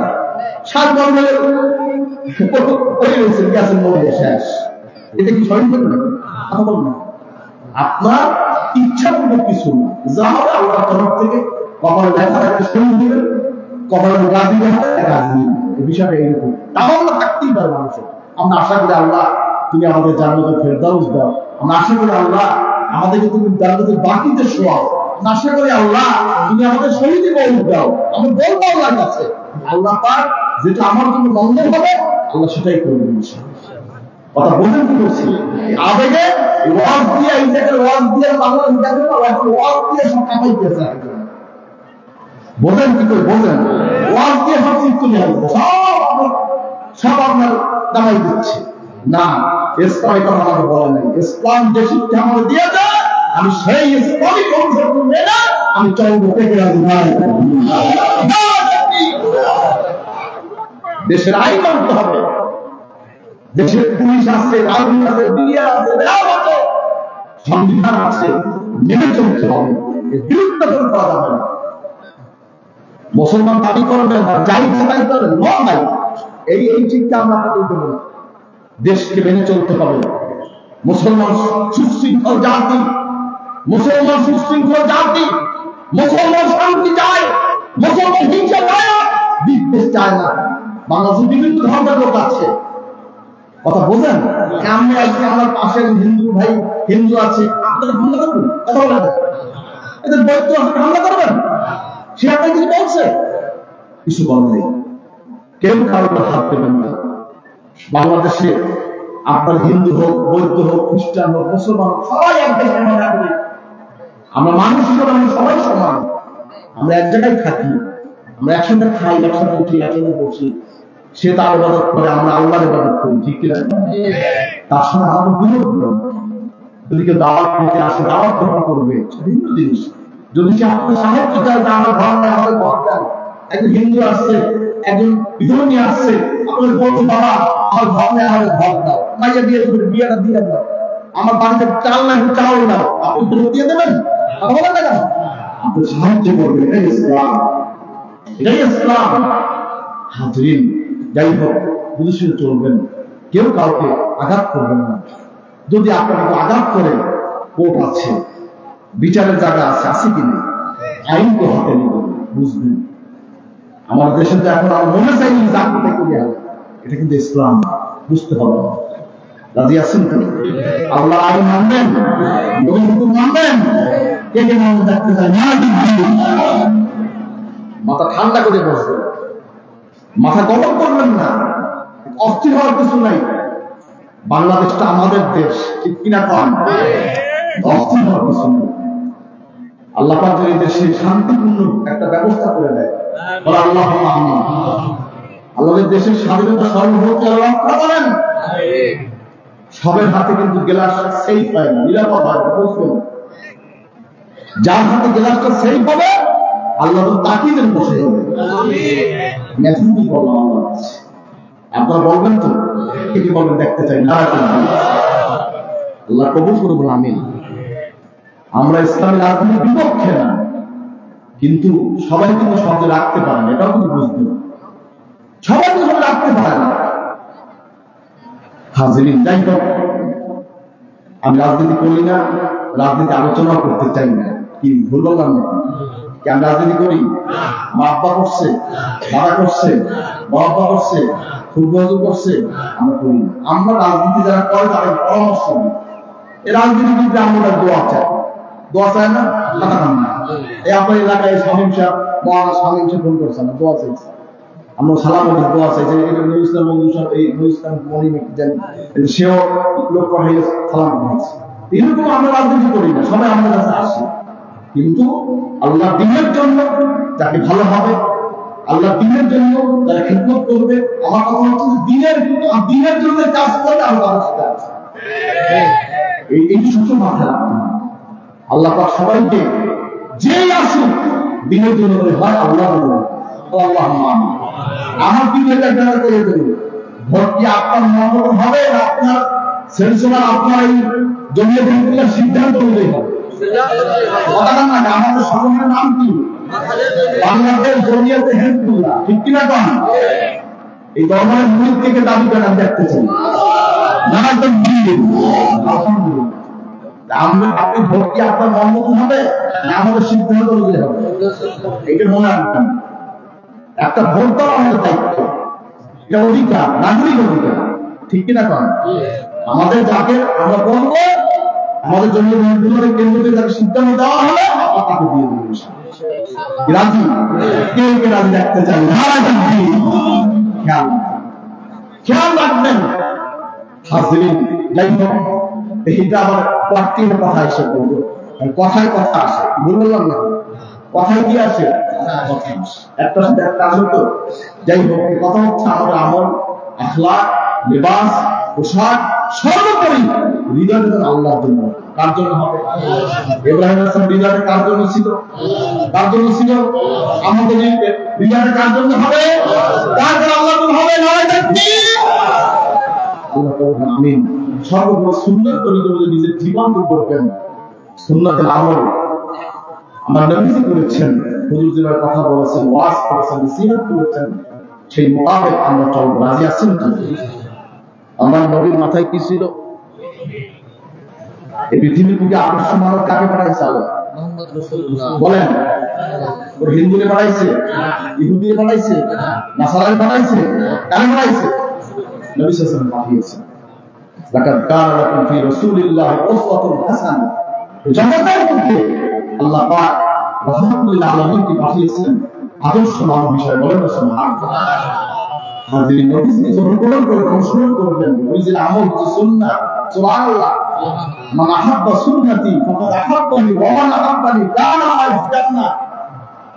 [SPEAKER 1] 7 বছর গ্যাসের মধ্যে শেষ। এটা কি শহীদ হবে? আপনার ইচ্ছাপূর্বক কিছু না, যা হবে আল্লাহর তরফ থেকে। কপালে দেখা একটা শহীদ দিবেন, কপালে গাজী দেখা গাজী। এই বিষয়টা এইরকম তাহলে থাকতেই পারে মানুষের। আমরা আশা করি আল্লাহ তুমি আমাদের জান্নাতুল ফেরদাউস দাও। আমরা আশা করি আল্লাহ আমাদেরকে তুমি জান্নাতের বাকিতে শোয়াও। আমরা আশা করি আল্লাহ তুমি আমাদের শহীদে বৌল দাও। আমি বলবো আল্লাহর কাছে, আল্লাহ পাক যেটা আমার জন্য মঙ্গল হবে আল্লাহ সেটাই করবেন। কথা বলতে কি করছি? আবেগে ওয়াজ দিয়ে এই জায়গায় ওয়াজ দিয়ে বাংলা হিসাবে এখন ওয়াজ দিয়ে সব কামাইতেছে। বোঝেন কি করে? বোঝেন ওয়াজ দিয়ে সব চিত্ত নিয়ে আসবে, সব আপনার কামাই দিচ্ছে না। ইসলাম এটা আমাকে বলে নাই। ইসলাম যে শিক্ষা আমাকে দিয়েছে, আমি সেই ইসলামিক কনসেপ্ট মেনে আমি চলবো থেকে রাজি নাই। দেশের আইন মানতে হবে। দেশের পুলিশ আছে, আর্মি আছে, মিডিয়া আছে, সংবিধান আছে, মেনে চলতে হবে। বিরুদ্ধ করা যাবে না। মুসলমান দাবি করবেন না, যাই তাই করবেন নাই। এই শিক্ষা আমরা আপনাদের দেব। দেশকে মেনে চলতে হবে। মুসলমান সুশৃঙ্খল জাতি, মুসলমান সুশৃঙ্খল জাতি, মুসলমান শান্তি চায়, মুসলমান হিংসা চায় না, বিদ্বেষ চায় না। বাংলাদেশে বিভিন্ন ধর্মের লোক আছে, কথা বোঝেন। আমি আজকে আমার পাশের হিন্দু ভাই হিন্দু আছে, আপনারা হামলা করবেন? কথা বলেন, এদের বৈদ্য হামলা করবেন? সে আপনাকে কিছু বলছে? কিছু বলেন নেই। কেউ কারোর হাত দেবেন না। বাংলাদেশে আপনার হিন্দু হোক, বৌদ্ধ হোক, খ্রিস্টান হোক, মুসলমান হোক, সবাই এক দেশের নাগরিক। আমরা মানুষ হিসেবে আমরা সবাই সমান। আমরা এক জায়গায় থাকি, আমরা একসাথে খাই, একসাথে উঠি, একসাথে বসি। সে তার ইবাদত করে, আমরা আল্লাহর ইবাদত করি, ঠিক কিনা? তার সঙ্গে আমাদের বিরোধ নেই। যদি কেউ দাওয়াত খেতে আসে, দাওয়াত গ্রহণ করবে, ভিন্ন জিনিস। যদি সে আপনার সাহায্য চায়, আমার ঘর নেই, আমাদের ঘর দেন। একজন হিন্দু আসছে, একজন বিধর্মী আসছে, আপনার বলতে বাবা আমার ঘর নেই, আমাদের ঘর দাও, মাইয়া দিয়ে দেবেন, বিয়েটা দিয়ে দাও। আমার বাড়িতে চাল না, চাউল দাও, আপনি দিয়ে দেবেন? বলেন না, আপনি সাহায্য করবেন। এটাই ইসলাম। হাজরিন, যাই হোক বুঝে শুনে চলবেন, কেউ কাউকে আঘাত করবেন না। যদি আপনাকে আঘাত করে, কোর্ট আছে, বিচারের জায়গা আছে, আছে কিনা, আইন তো হাতে নেবেন, বুঝবেন। আমার দেশে তো এখন আমার মনে চাইনি জাগ্রত করি, এটা কিন্তু ইসলাম, বুঝতে হবে। রাজি আছেন তো? আল্লাহ আইন মানবেন, নবীর হুকুম মানবেন, কে কে মনে থাকতে চায় না? মাথা ঠান্ডা করে বসবেন, মাথা গরম করবেন না, অস্থির হওয়ার কিছু নাই। বাংলাদেশটা আমাদের দেশ, ঠিক কিনা কন? অস্থির হওয়ার কিছু নেই। আল্লাহ পাক এই দেশে শান্তিপূর্ণ একটা ব্যবস্থা করে দেয়, আল্লাহ আমিন। আল্লাহর দেশের স্বাধীনতা সর্বভৌমত্ব আল্লাহ করেন। সবের হাতে কিন্তু গ্লাসটা সেফ হয় না, নিরাপদ হয় না, বুঝবেন। যার হাতে গ্লাসটা সেফ হবে, আল্লাহ তো তাকেই যেন বসে হবে। মেসেঞ্জি বললাম আল্লাহ, আপনারা বলবেন তো, কি বলবেন দেখতে চাই না? আল্লাহ কবুল করুন, আমিন। আমরা ইসলামের রাজনীতির বিপক্ষে না, কিন্তু সবাই কিন্তু শব্দ রাখতে পারে না, এটাও কিন্তু বুঝতে হবে। সবাই কিন্তু রাখতে পারে না। হাজিরিন, যাই হোক, আমি রাজনীতি করি না, রাজনীতি আলোচনা করতে চাই না। কি ভুল বললাম না? কি আমি রাজনীতি করি? মা আব্বা করছে, বাবা করছে, বাবা করছে, ফুটবল করছে, আমরা করি না। আমরা রাজনীতি যারা করে তাদের পরামর্শ নিই। এই রাজনীতিবিদরা আমরা দোয়া চাই, দোয়া চায় না, টাকা দাম না। এই আপনার এলাকায় শামীম সাহেব, মহানা শামীম সাহেব ফোন করছে না, দোয়া চাইছে। আমরা সালাম দোয়া চাই যে নুরুল ইসলাম বন্ধু সাহেব, এই নুরুল ইসলাম মনিম জানি, সেও লোক পাঠিয়ে সালাম পাঠাচ্ছে। এরকম আমরা রাজনীতি করি না, সবাই আমাদের কাছে আসে, কিন্তু আল্লাহ দিনের জন্য যাকে ভালো হবে, আল্লাহ দিনের জন্য যারা খেদমত করবে, আমার কথা হচ্ছে দিনের জন্য কাজ করবে, আল্লাহ সাথে আছে। এই সূত্র মাথায় রাখতে হবে। আল্লাহ পাক সবাইকে যেই আসুক দিনের জন্য হয়, আল্লাহ আল্লাহ আমার দিনের একটা করে দেবে। ভোট কি আপনার মত হবে, আপনার সেন্সর, আপনার এই জমিয়ে ব্যাংকের সিদ্ধান্ত অনুযায়ী হবে। আমাদের সংগঠনের নাম কি? বাংলাদেশ জমিয়তে হিন্দুরা, ঠিক কিনা কন? এই ধর্মের মূল থেকে দাবি করে আমি দেখতে চাই না, একদম আপনি ভোট কি আপনার মন মতন হবে না আমাদের সিদ্ধান্ত অনুযায়ী হবে? এটা মনে রাখবেন। একটা ভোট দেওয়া আমাদের দায়িত্ব, এটা অধিকার, নাগরিক অধিকার, ঠিক কিনা কন? আমাদের যাকে আমরা বলবো, আমাদের জন্য কেন্দ্রকে যাকে সিদ্ধান্ত দেওয়া হলে আমরা তাকে দিয়ে দেবো। রাজি? কেউ কে রাজি রাখতে চাই না? খেয়াল রাখবেন। হাজিরিন, যাই হোক, এইটা আবার প্রাকৃতিক কথা এসে বলবো, কথায় কথা আসে, বললাম না, কথায় কি আসে? একটা সাথে একটা আসে তো। যাই হোক, কথা হচ্ছে আমাদের আমল, আখলাক, লিবাস, পোশাক, সর্বোপরি হৃদয়টা আল্লাহর জন্য। কার জন্য হবে? ইব্রাহিম আলাইহিস সালাম হৃদয়টা কার জন্য ছিল? কার জন্য ছিল? আমাদের হৃদয়টা কার জন্য হবে? কার জন্য আল্লাহর জন্য হবে? নারায়ে তাকবীর। আল্লাহ তাআলা আমিন। সর্বপ্রথম সুন্নাত তরিকা অনুযায়ী নিজের জীবন করবেন। সুন্নাতের আমল আমার নবীজি করেছেন, হুজুর যেভাবে কথা বলেছেন, ওয়াজ করেছেন, নসিহত করেছেন, সেই মোতাবেক আমরা চলব। রাজি আছেন তো? আমার নবীর মাথায় কি ছিল? এই পৃথিবীর বুকে আদর্শ মানব কাকে পাঠাইছে আল্লাহ? বলেন। ওর হিন্দুকে পাঠাইছে, ইহুদিকে পাঠাইছে, নাসারাকে পাঠাইছে, কাকে পাঠাইছে? নবী সাল্লাল্লাহু আলাইহি ওয়াসাল্লাম পাঠিয়েছেন। লাকাদ কানা লাকুম ফি রাসূলিল্লাহি উসওয়াতুন হাসানাহ। জগতের মধ্যে আল্লাহ পাক রাহমাতুল লিল আলামিনকে পাঠিয়েছেন আদর্শ মানব হিসেবে। বলেন সুবহানাল্লাহ। হাজির নবীকে অনুকরণ করে অনুসরণ করবেন। নবীর আমল হচ্ছে সুন্নাহ। সুবহানাল্লাহ। মান আহাব্বা সুন্নতি ফাকাদ আহাব্বানি ওয়া মান আহাব্বানি কানা মা'আল জান্নাহ।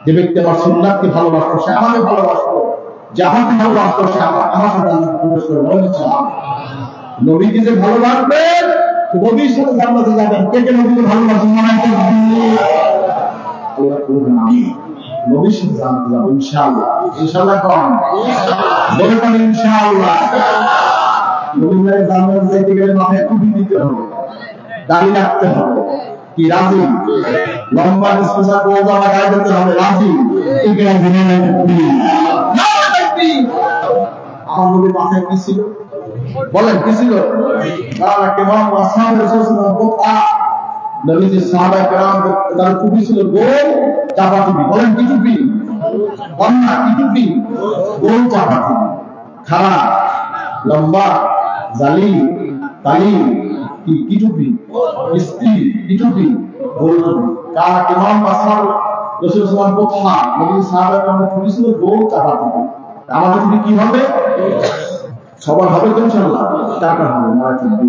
[SPEAKER 1] যে ব্যক্তি আমার সুন্নাতকে ভালোবাসে সে আমাকে ভালোবাসবে, যে আমাকে ভালোবাসবে সে আমার সাথে প্রবেশ করবে। বলেন সুবহানাল্লাহ। নবীকে যে ভালোবাসবেন নবীর সাথে জান্নাতে যাবেন। কে কে নবীকে ভালোবাসেন? আল্লাহ করবেন আমিন। নবীর সাথে জান্নাতে যাব ইনশাআল্লাহ। ইনশাআল্লাহ কোন? বলে কোন ইনশাআল্লাহ। নবীর জান্নাতে যেতে গেলে মাথায় টুপি দিতে হবে, দাড়ি রাখতে হবে, কি রাজি? লম্বা স্পেশাল গোল জামা গায়ে দিতে হবে, রাজি? আমার নবীর মাথায় কি ছিল বলেন, কি ছিল? নবীজির সাহাবায়ে কেরাম তার টুপি ছিল গোল চাপা টুপি। বলেন কি টুপি? কন্যা কি টুপি? গোল চাপা টুপি। খাড়া, লম্বা, জালি, তালি, কি টুপি? স্ত্রী কি টুপি? গোল টুপি। কারা ইমাম আসহাব রাসূল সাল্লাল্লাহু আলাইহি ওয়াসাল্লাম নবীজির সাহাবায়ে কেরাম টুপি ছিল গোল চাপা টুপি। আমাদের টুপি কি হবে? সবার হবে তো ইনশাআল্লাহ, টাকা হবে না টুপি।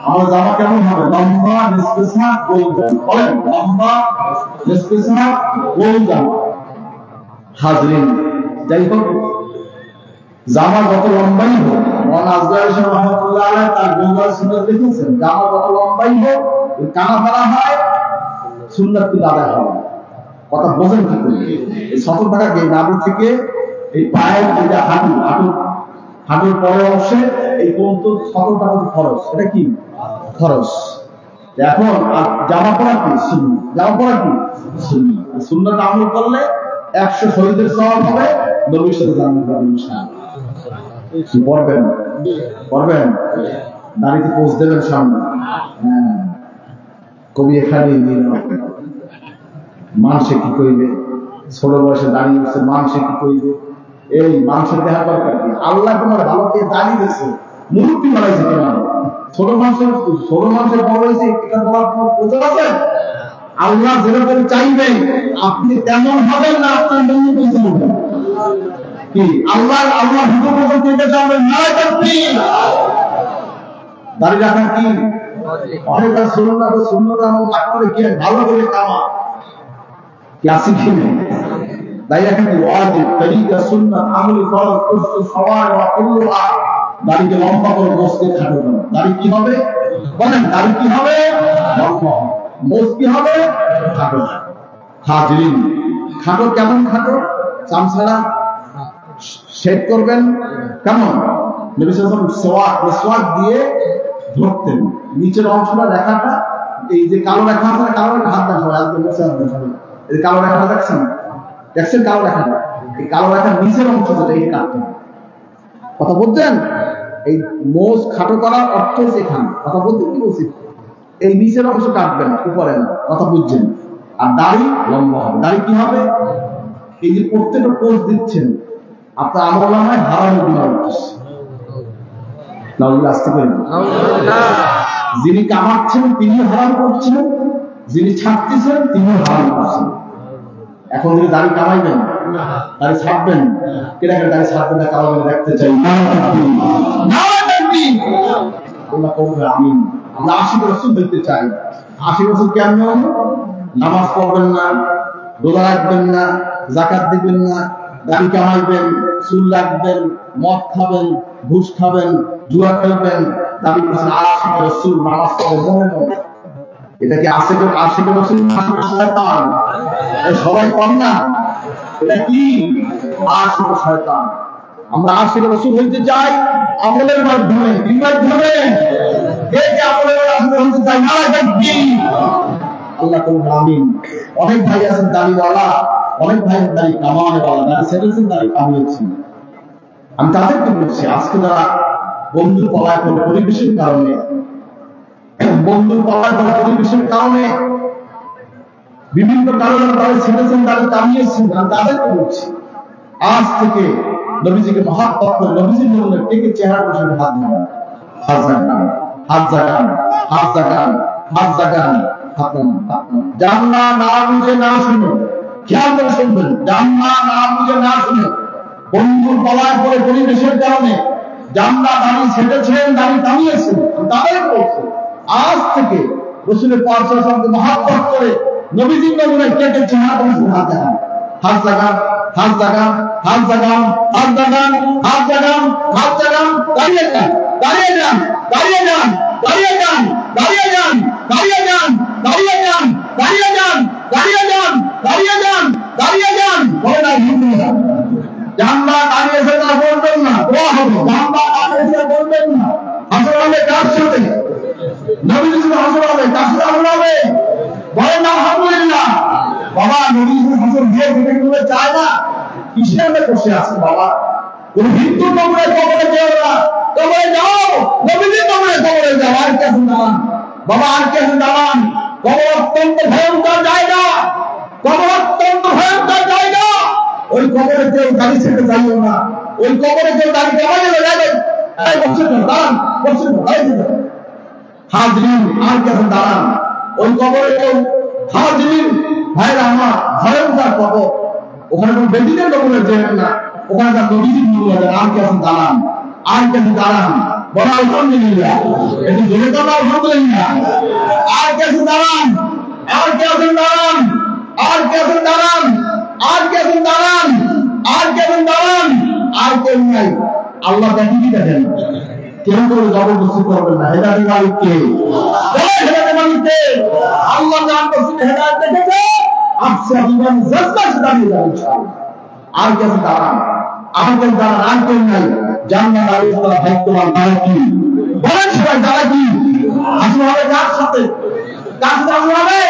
[SPEAKER 1] আমার জামা কেমন হবে? লম্বা নিষ্পেষা গোল জামা। বলেন লম্বা নিষ্পেষা গোল জামা। হাজরিন, যাই হোক জামা যত লম্বাই হোক, মৌলানা আজহার সাহেব রহমাতুল্লাহ আলাইহি তার গোলজার সুন্নাত লিখেছেন, জামা যত লম্বাই হোক ওই কানা ফাড়া হয়, সুন্নাত কি আদায় হয়। কথা বোঝেন কি করে? এই সতর টাকা দিয়ে নাভি থেকে এই পায়ের যেটা হাঁটুর পরের অংশে এই পর্যন্ত সতর টাকা খরচ, এটা কি খরচ। এখন জামা পরা কি সুন্নাত, জামা পরা কি সুন্নাত। সুন্নাত আমল করলে 100 শহীদের সওয়াব হবে, নবীর সাথে জান্নাত পাবেন ইনশাআল্লাহ। কি পড়বেন? দাড়িতে পোজ দেবেন সামনে। হ্যাঁ, কবি এখানে মানুষে কি কইবে, ছোট বয়সে দাঁড়িয়ে গেছে, মানুষে কি কইবে। এই মানুষের দেখার দরকার কি? আল্লাহ তোমার ভালো কে দাঁড়িয়ে গেছে, মুরব্বী বানাইছে কেন? ছোট মানুষের বড় হয়েছে, এটা বলার কোনো প্রয়োজন আছে? আল্লাহ যেরকম চাইবে আপনি তেমন হবেন না, আপনার জন্য কিছু হবে কি? আল্লাহ হুকুম মতো পেতে যাবেন না। দাঁড়িয়ে রাখার কি অনেক সুন্নাত আমল না করে কি ভালো করে কামা ক্লাসিক হিনে দাঁড়িয়ে রাখার কি ওয়াজিব, তরিকা, সুন্নাত, আমল, ফরজ, কুসু, সওয়াব ওয়া কুল্লুহা। দাড়িকে লম্বা করে বসতে খাটো না। দাড়ি কি হবে বলেন? দাড়ি কি হবে? লম্বা হবে। মোজ কি হবে? খাটো। হাজরিন, খাটো কেমন খাটো? চামচাড়া শেভ করবেন কেমন? নবী সাল্লাল্লাহু আলাইহি ওয়াসাল্লাম মিসওয়াক দিয়ে ধরতেন নিচের অংশটা, রেখাটা, এই যে কালো রেখা আছে, কালো রেখা হাত দেখাবো, একদম এই কালো রেখাটা দেখছেন কালো রেখাটা, এই কালো রেখার নিচের অংশ যেটা এই কাটতেন। কথা বলছেন? এই মোজ খাটো করার অর্থ এখানে। কথা বলতে কি বলছি? এই নিচের অংশ কাটবেন, উপরে না। কথা বুঝছেন? আর দাড়ি লম্বা হবে। দাড়ি কি হবে? এই যে প্রত্যেকটা পোজ দিচ্ছেন, আপনার আমলনামায় হারাম গুনাহ হচ্ছে। নাউজুবিল্লাহ, আসতে পারেন। যিনি কামাচ্ছেন তিনি হারাম করছেন, যিনি ছাড়তেছেন তিনি হারাম করছেন। এখন যদি দাড়ি কামাইবেন, দাড়ি ছাড়বেন, কেনা দাড়ি ছাড়বেন না, কামাবেন দেখতে চাই না। আল্লাহ করবে আমিন। আমরা 80 বছর দেখতে চাই। 80 বছর কেমন? নামাজ পড়বেন না, রোজা রাখবেন না, যাকাত দিবেন না, দাড়ি কামাইবেন, চুল রাখবেন, মদ খাবেন, ঘুষ খাবেন, জুয়া খেলবেন, দাবি করছেন 80 বছর নামাজ পড়বেন। এটা কি 80 বছর শয়তান? সবাই কম না, এটা কি 80 শয়তান। আমরা 80 বছর হইতে চাই আমলের মাধ্যমে। কি মাধ্যমে? আমলের মাধ্যমে হইতে চাই না। আল্লাহ করুন আমিন। অনেক ভাই আছেন দাড়িওয়ালা, অনেক ভাই দাড়ি কামানেওয়ালা, দাড়ি ছেড়েছেন, দাড়ি কামিয়েছেন। আমি তাদেরকে বলছি, আজকে যারা বন্ধুর পলায়ন পরিবেশের কারণে বিভিন্ন কারণে দাড়ি ছেড়েছেন, দাড়ি কামিয়েছেন, আমি তাদেরকে বলছি, আজ থেকে নবীজিকে মহাব্বত করে নবীজির জন্য কে চেহারা বসে হাত দেন, হাত জাগান, হাত জাগান, হাত জাগান, হাত জাগান। জান্নাত না বুঝে না শুনে, খেয়াল করে শুনবেন, জান্নাত না বুঝে না শুনে বন্ধুর পলায়ন করে পরিবেশের কারণে জান্নাত দাড়ি ছেড়েছেন, দাড়ি কামিয়েছেন, তাদের বলছে আজ থেকে রাসূলের পাক সাল্লাল্লাহু আলাইহি ওয়াসাল্লামকে মহব্বত করে নবীজির নমুনায় কে চেহারা বসে হাত জাগান, হাত জাগান, হাত জাগান, হাত জাগান, হাত জাগান, হাত জাগান, হাত জাগান। দাঁড়িয়ে যান, দাঁড়িয়ে যান, দাঁড়িয়ে যান, দাঁড়িয়ে যান, দাঁড়িয়ে যান, দাঁড়িয়ে যান, দাঁড়িয়ে যান, দাঁড়িয়ে যান, দাঁড়িয়ে যান, দাঁড়িয়ে যান, দাঁড়িয়ে যান। বলেন আলহামদুলিল্লাহ। জান্নাত দাঁড়িয়েছে না বলবেন না, দোয়া হবে। জান্নাত দাঁড়িয়েছে বলবেন না। হাসর হবে কার সাথে? নবীর সাথে হাসর হবে, কার সাথে হাসর হবে? নবী হাসান ভাই যেটা চায় না, কিসে আমরা বসে আছি বাবা? কোন হিন্দু কবরে কবরে যেও না, কবরে যাও, নবীজি কবরে কবরে যাও, আর কে দাঁড়ান বাবা, আর কে দাঁড়ান? কবর অত্যন্ত ভয়ঙ্কর জায়গা, কবর অত্যন্ত ভয়ঙ্কর জায়গা। ওই কবরে কেউ গাড়ি ছেড়ে যাইও না, ওই কবরে কেউ গাড়ি চালাইও যাবে। দাঁড়ান, হাজরিন, আর কে দাঁড়ান? ওই কবরে কেউ হাজরিন ভাইরা আমার, ভয়ঙ্কর কবর, ওখানে কোন বেদিনের কবরে যেন না, ওখানে তার নবীজি নিয়ে যাবে। আর কে দাঁড়ান, আর কে দাঁড়ান? বলা আলহামদুলিল্লাহ, এটি জোরে কথা আলহামদুলিল্লাহ। আর কে দাঁড়ান, আর কে দাঁড়ান, আর কে দাঁড়ান, আর কে দাঁড়ান, আর কে দাঁড়ান? আর কেউ নাই। আল্লাহ দেখি কি দেখেন? কেউ করে জবরদস্তি করবেন না। হেদায়েতের মালিক কে? হেদায়েতের মালিক কে? আল্লাহ নাম করছেন হেদায়েত দেখেছে, আপসা জীবন জজ্বা দাঁড়িয়ে যাবে ইনশাআল্লাহ। আর কে দাঁড়ান, আর কে দাঁড়ান? আর কেউ নাই। জান্নাত আল্লাহ ভাগ্যবান তারা কি? বলেন সবাই, তারা কি? আসলে হবে কার সাথে? কার সাথে আসলে হবে?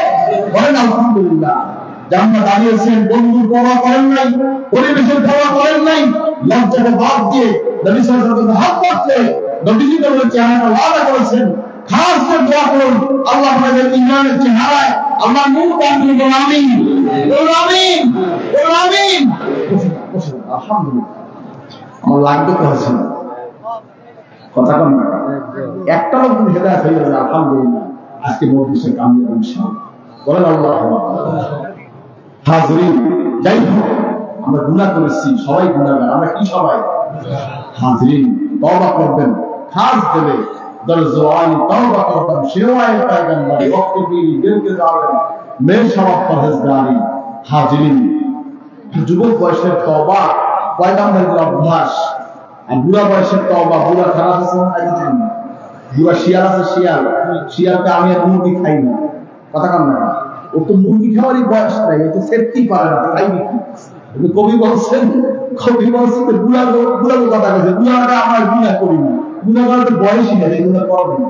[SPEAKER 1] বলেন আলহামদুলিল্লাহ। জান্নাত দাঁড়িয়েছেন, বন্ধুর পরোয়া করেন নাই, পরিবেশের পরোয়া করেন নাই, লজ্জাকে বাদ দিয়ে নবী সাল্লাল্লাহু আলাইহি ওয়াসাল্লাম হাত করতে নবীজি বলেছেন, চেহারা ওয়াদা করেছেন, খাস করে দোয়া করুন আল্লাহ আপনাদের ইমানের চেহারায় আল্লাহ নূর দান করুন। আমিন, আমিন, আমিন। আলহামদুলিল্লাহ। আমার লাগবে তো আছে না কথা কম না, একটা লোক হেদায়েত হয়ে যাবে আলহামদুলিল্লাহ। আজকে মজলিসে কামিয়াব ইনশাআল্লাহ। বলেন আল্লাহ। হাজরিন, যাই হোক, আমরা গুনাহ করেছি, সবাই গুনাহগার। আমরা কি সবাই? হাজরিন, তওবা করবেন, খাস দেবে দরজওয়ানি তওবা করবেন, শেওয়ায়ে পয়গম্বর ওয়াক্ত বিল দিলকে জালেন মে সওয়াব পরহেজগারি। হাজরিন, যুবক বয়সের তওবা পয়গম্বরের অভ্যাস, আর বুড়া বয়সের তওবা, বুড়া খারাপ আছে না, বুড়া শিয়াল আছে, শিয়ালকে আমি আর মুরগি খাই না, কথা কাম না, ও তো মুরগি খাওয়ারই বয়স নাই, ও তো সেফটি পারে না, খাই নাকি? কবি বলছেন বুড়া কথা গেছে, বুড়াটা আমার গুণা করি না, গুণা করার তো বয়সই নেই, গুণা করবেন।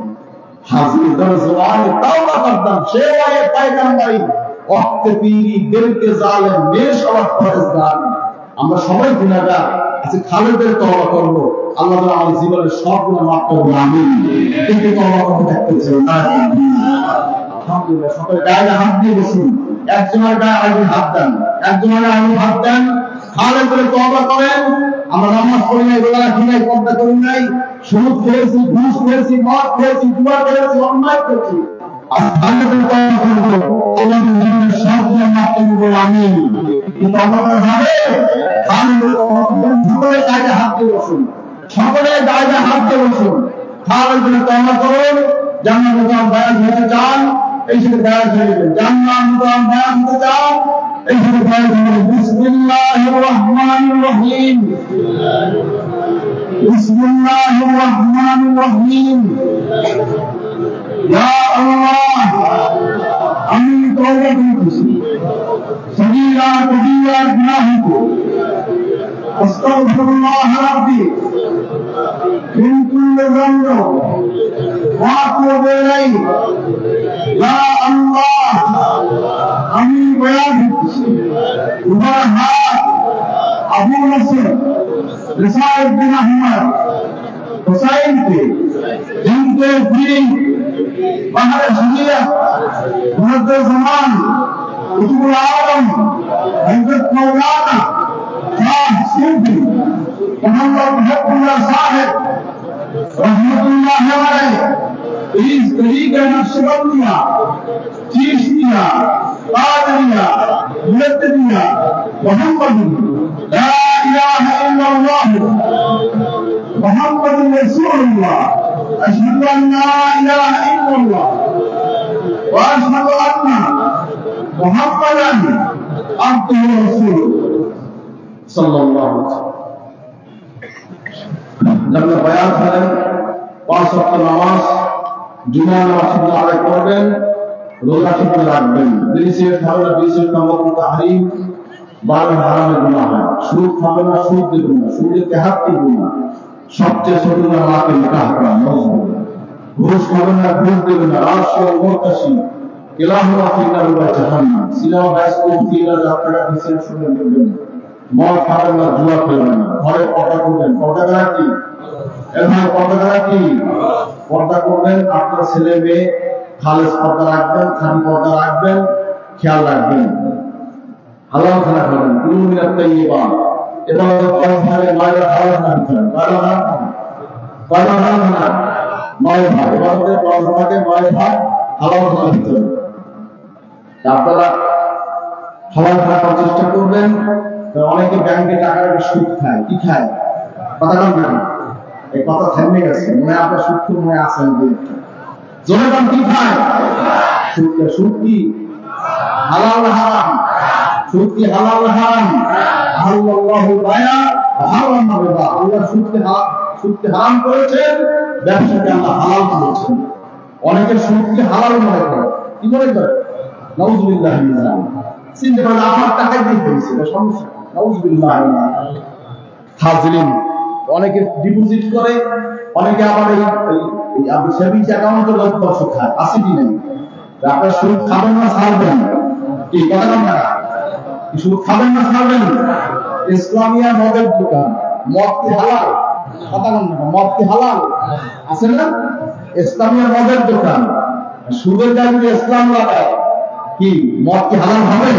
[SPEAKER 1] হাজির দরজওয়ানি তওবা করতাম, শেওয়ায়ে পয়গম্বরি ওয়াক্ত পীরি দিলকে জালেম মে সওয়াব পরহেজগার। আমরা সবাই গুনাহগার আজকে, খালেদের তওবা করব, আল্লাহ তাআলা আমাদের জীবনের সব গুনাহ মাফ করবেন। আমিন। কিন্তু তওবা করতে দেখতেছে না। আলহামদুলিল্লাহ। সকলে গায়ে হাত দিয়ে বসুন, একজনের গায়ে আরেকজন হাত দেন, একজনের আরেকজন হাত দেন, খালেদ করে তওবা করেন। আমরা নামাজ পড়ি নাই, রোজা রাখি নাই, পর্দা করি নাই, সুদ খেয়েছি, ঘুষ খেয়েছি, মদ খেয়েছি, জুয়া খেয়েছি, অন্যায় করেছি, আর খালেদের তওবা করব, আল্লাহ জীবনের সব গুনাহ মাফ করবেন। আমিন। কিন্তু আমাদের হবে সকলে গায়ে হাত দিয়ে বসুন, সকলে গায়ে হাত দিয়ে বসুন, খালেদ করে তওবা করুন। জান্নাত মুতাম বায়াত হতে চান, এই সাথে বায়াত হয়ে যাবেন। জান্নাত মুতাম বায়াত হতে চান, এই সাথে বায়াত হয়ে যাবেন। বিসমিল্লাহির রহমানির রহিম, বিসমিল্লাহির রহমানির রহিম। ইয়া আল্লাহ, আমি তওবা করতেছি সগীরা কবিরা গুনাহকে, আস্তাগফিরুল্লাহ রাব্বি মিন কুল্লি যামব ওয়া আতুবু ইলাইহি। ইয়া আল্লাহ, আমি বয়ান করতেছি তোমার হাত আবু নসর রিসাউদ্দিন আহমদ হুসাইনকে, जिनके पीर बाहर शरीयत मुहद्दिस ज़मान कुतुबुल आलम हज़रत मौलाना शाह सूफी मोहम्मद हक़ुल्लाह साहिब रहमतुल्लाह अलैह, इस तरीक़े नक्शबंदिया, चिश्तिया, कादरिया, मुजद्दिदिया, मोहम्मद ला इलाहा इल्लल्लाह मुहम्मद रसूलुल्लाह, अशहदु अन ला इलाहा इल्लल्लाह व अशहदु अन्ना मुहम्मदन अब्दुहु व रसूलुहु सल्लल्लाहु अलैहि वसल्लम। जब बयान करें 5 वक्त नमाज, जुमा नमाज अदा करবেন, রোজা ঠিক রাখবেন, বিশেষ ভাবে বিশেষ নম্বর তাহরিম, বারো হারামে গুনাহ হয়, সুদ খাবে না, সুদ দেবেন না, সুদের তেহাত্তি গুনাহ, সবচেয়ে ছোট গুনাহ মাকে নিকাহ করা, ঘুষ খাবে না, ঘুষ দেবেন না, রাশি ও মুরতাশি ইলাহুয়া ফিন্নার ওয়া জাহান্নাম। সিনেমা বায়োস্কোপ থিয়েটার যাত্রা বিচার শুনে দেখবেন, মদ খাবেন না, জুয়া খেলবেন না, ঘরে পর্দা করবেন। পর্দা করা কি? এভাবে পর্দা করা কি? পর্দা করবেন, আপনার ছেলে মেয়ে খালেজ পর্দা রাখবেন, খালি পর্দা রাখবেন, খেয়াল রাখবেন, হালাল খানা খাবেন, কুলু মিনাত তাইয়্যিবাত। এবার পর্দায় মায়েরা হালাল খানা খাবেন, কয়লা হালাল খানা, নয় ভাগ। এবার পর্দাকে 9 ভাগ হালাল খানা দিতে হবে। আপনারা হালাল খানা করার চেষ্টা করবেন। অনেকে ব্যাংকে টাকা রেখে সুদ খায়। কি খায়? কথা বলবেন না, এই কথা থেমে গেছে, মনে আপনার সুদ মনে আছেন যে জোরে দাম কি খায়? সুদ কি হালাল না হারাম? সুদ কি হালাল না হারাম? আল্লাহু বায়া হারাম রিবা। আল্লাহ সুদকে হারাম করেছেন, ব্যবসাকে আল্লাহ হালাল করেছেন। অনেকে সুদকে হালাল মনে করে। কি মনে করে? নাউযুবিল্লাহি মিন যালিক। চিন্তা করে আমার টাকাই দিয়ে ফেলছে, এটা সমস্যা। নাউযুবিল্লাহি মিন যালিক। হাজরিন, অনেকে ডিপোজিট করে, অনেকে আবার এই সেভিংস অ্যাকাউন্টে লক্ষ খায়। আছে কি নেই? আপনার সুদ খাবেন না ছাড়বেন? কি কথা বলেন না? সুদ খাবেন না ছাড়বেন? ইসলামিয়া মদের দোকান, মদ কি হালাল? কথা বলেন না, মদ কি হালাল? আছে না? ইসলামিয়া মদের দোকান, সুদের জায়গায় ইসলাম লাগায়, কি মদ কি হালাল হবে?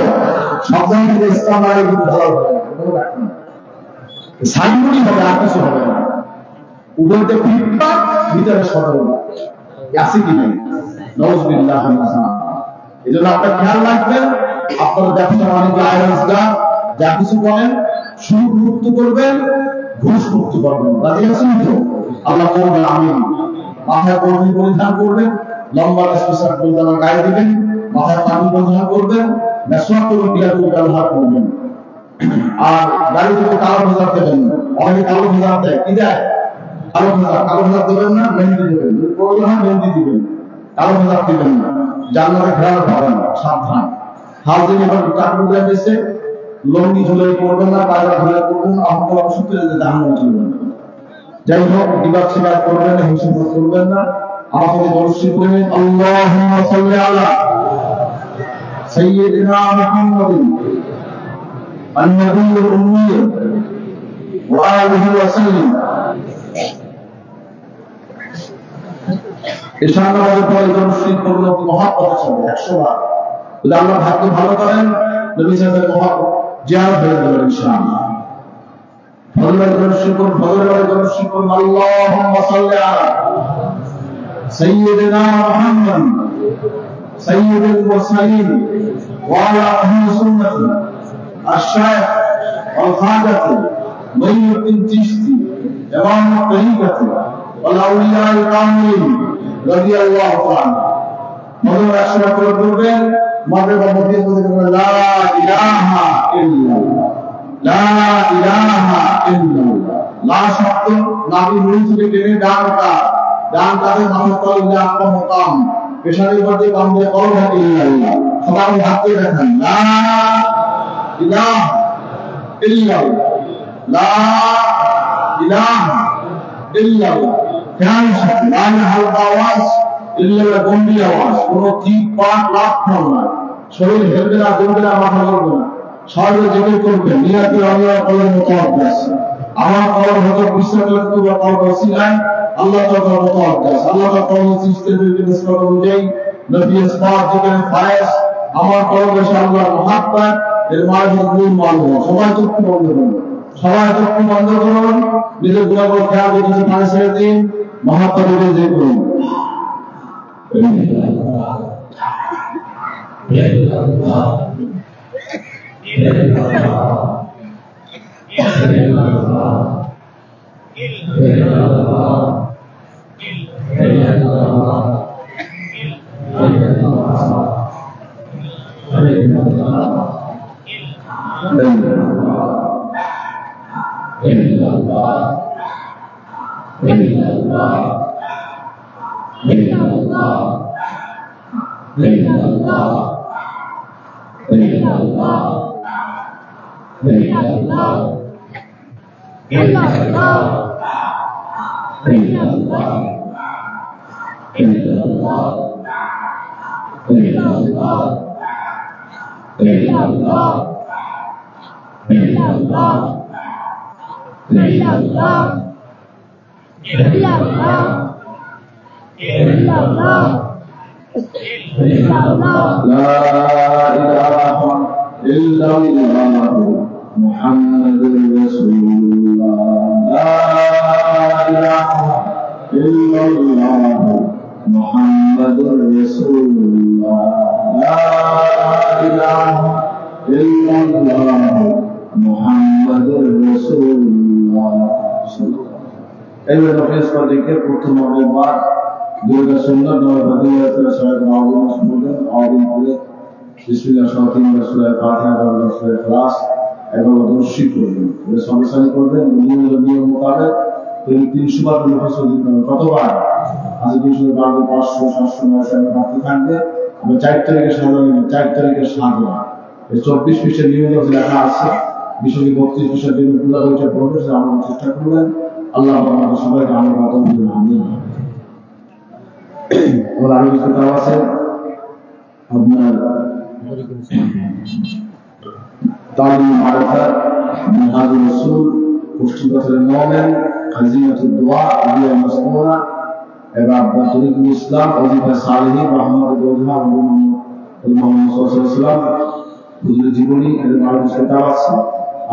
[SPEAKER 1] সব জায়গায় ইসলাম লাগায় কিন্তু হালাল হবে না। সাইনবোর্ডই হবে, আর কিছু হবে না। উপরে ফিটটা, ভিতরে সতর্কতা। আছে কি নেই? নাউযুবিল্লাহি মিন যালিক। এজন্য আপনারা খেয়াল রাখবেন, আপনার ব্যবসা বাণিজ্য আয় রোজগার যা কিছু করেন সুদ মুক্ত করবেন, ঘুষ মুক্ত করবেন। রাজি আছেন তো? আল্লাহ করবেন, আমিন। মাথায় পড়ি পরিধান করবেন, লম্বা স্পেশাল পরিধান গায়ে দিবেন, মাথায় পানি পরিধান করবেন, মেসওয়াক করে ক্রিয়াতে ব্যবহার করবেন। আর গাড়ি থেকে কালো ভেজা দেবেন না। অনেকে কালো ভেজা দেয়, কি দেয়? কালো ভেজা দেবেন না, মেহেন্দি দেবেন। প্রয়োজন হয় মেহেন্দি দিবেন, কালো ভেজা দিবেন না। জান্নাতে ঘেরানো হবে না, সাবধান। হাউজিং এবার চাকরি দিয়েছে, লঙ্গি ঝুলে করবেন না, পায়রা ঝুলে করবেন না, আপনার অসুস্থ হয়ে জাহান্নামে চলবেন না। যাই হোক, বিবাদ শিকার করবেন না, হিংসা করবেন না। আমাদের দর্শী করে আল্লাহুম্মা সাল্লি আলা সাইয়্যিদিনা মুহাম্মাদিন النبي الأمي وآله وسلم। ইনশাআল্লাহ আমাদের প্রয়োজন শীত করলে মহাব্বতের সাথে 100 বার যদি আল্লাহ ভাগ্য ভালো করেন, নবী সাহেবের মহাব্বত জিয়ারত হয়ে যাবে ইনশাআল্লাহ। ফজরের দরুদ করুন, আল্লাহুম্মা সাল্লি আলা সাইয়্যিদিনা মুহাম্মাদ সাইয়্যিদুল মুরসালিন ওয়া আলা আহলি সুন্নাতি الشيخ والخادة ميت التشتي إمام الطريقة والأولياء الكاملين رضي الله تعالى مدر أشرف الدربين مدر بمدير لا إله إلا الله لا إله إلا الله لا شك نبي نوح के दान का महत्व इल्ला आपका मुकाम पेशारी बदे बंदे कौल है इल्ला अल्लाह सदा हाथ रखना ला ইলাহ ইল্লাল্লাহ লা ইলাহা ইল্লাল্লাহ। ধ্যান সাথে লা হালকা আওয়াজ, ইল্লাল্লাহ গম্ভীর আওয়াজ, কোনো কি পাক লাফানো না, শরীর হেলবে না, দুলবে না, মাথা নড়বে না, শরীরে জেগে করবে নিয়াতি আল্লাহ কলম মুতাওয়াক্কাস। আমার কলম হযরত বিশ্বাস করতে বা কলম ওসিলায় আল্লাহ তাআলা মুতাওয়াক্কাস। আল্লাহ তাআলা কলম সৃষ্টির নিসবত অনুযায়ী নবী ইসলাম যেখানে ফায়েজ, আমার কলম বেশি আল্লাহর মুহাব্বত এর মাঝে মানব। সবাই চক্ষু বন্ধ করুন, সবাই চক্ষু বন্ধ করুন, নিজের গুণাগুলো খেয়াল রেখে পানি ছেড়ে দিন, মহাত্মাদের যে করুন। মুহাম্মাদুর রাসূলুল্লাহ লা ইলাহা ইল্লাল্লাহ মুহাম্মাদুর রাসূলুল্লাহ লা ইলাহা ইল্লাল্লাহ মুহাম্মাদুর রাসূলুল্লাহ। এইভাবে ফেস করে দেখে প্রথম মঙ্গলবার 2016 নভেম্বর 2016 করে বিসমিল্লাহ সহ তিনবার সূরা ফাতিহা এবং সূরা ইখলাস এবং দর্শী করবেন, সংসারী করবেন নিয়ম মোতাবেক 300 বার নফস দিবেন। কতবার? আজ 200 বার 500 700 900 বাকি থাকবে। আমরা 4 তারিখে সাজানো, 4 তারিখে সাজা এই 24 পৃষ্ঠার নিয়ম লেখা আছে, বিষয় 32 পৃষ্ঠার জন্য পুরো বইটা পড়বে, সেটা আমরা চেষ্টা করবেন। আল্লাহ আমাদের সবাইকে আমরা কথা বলবো আমিন। और आगे की किताब से अपना तालीम मारिफत मिनहाजुर रसूल पुष्टिपत्र मोमेन खजीनतुद दुआ अलिया मस्मूरा एवं तरीकुल इस्लाम वजीफा सालिहीन रहमत गोधा मुहम्मद सल्लल्लाहु अलैहि वसल्लम হুজুরের জীবনী এর মারিফত কিতাব আছে,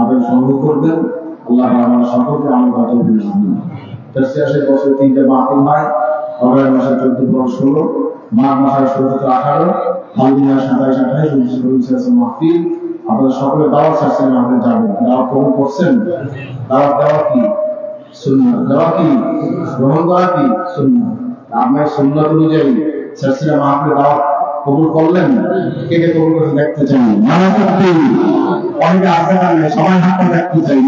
[SPEAKER 1] আপনারা সংগ্রহ করবেন। আল্লাহ আমাদের সকলকে আমরা কথা বলবো আমিন। তাফসীরের বছর 3টা মাহফিল হয়, রমজান মাসে 14-16, মাঘ মাসে 17-18, ফাল্গুন মাসে 27-28 মাহফিল। আপনারা সকলে দাওয়াত চাচ্ছেন, আপনি যাবেন। দাওয়াত কবুল করছেন? দাওয়াত দেওয়া কি সুন্নাত, দেওয়া কি গ্রহণ করা কি সুন্নাত। আপনার সুন্নাত অনুযায়ী চাচ্ছেন মাহফিলে দাওয়াত কবুল করলেন? কে কে কবুল করে দেখতে চাই? অনেকে আছে না, সবাই হাত দেখতে চাই।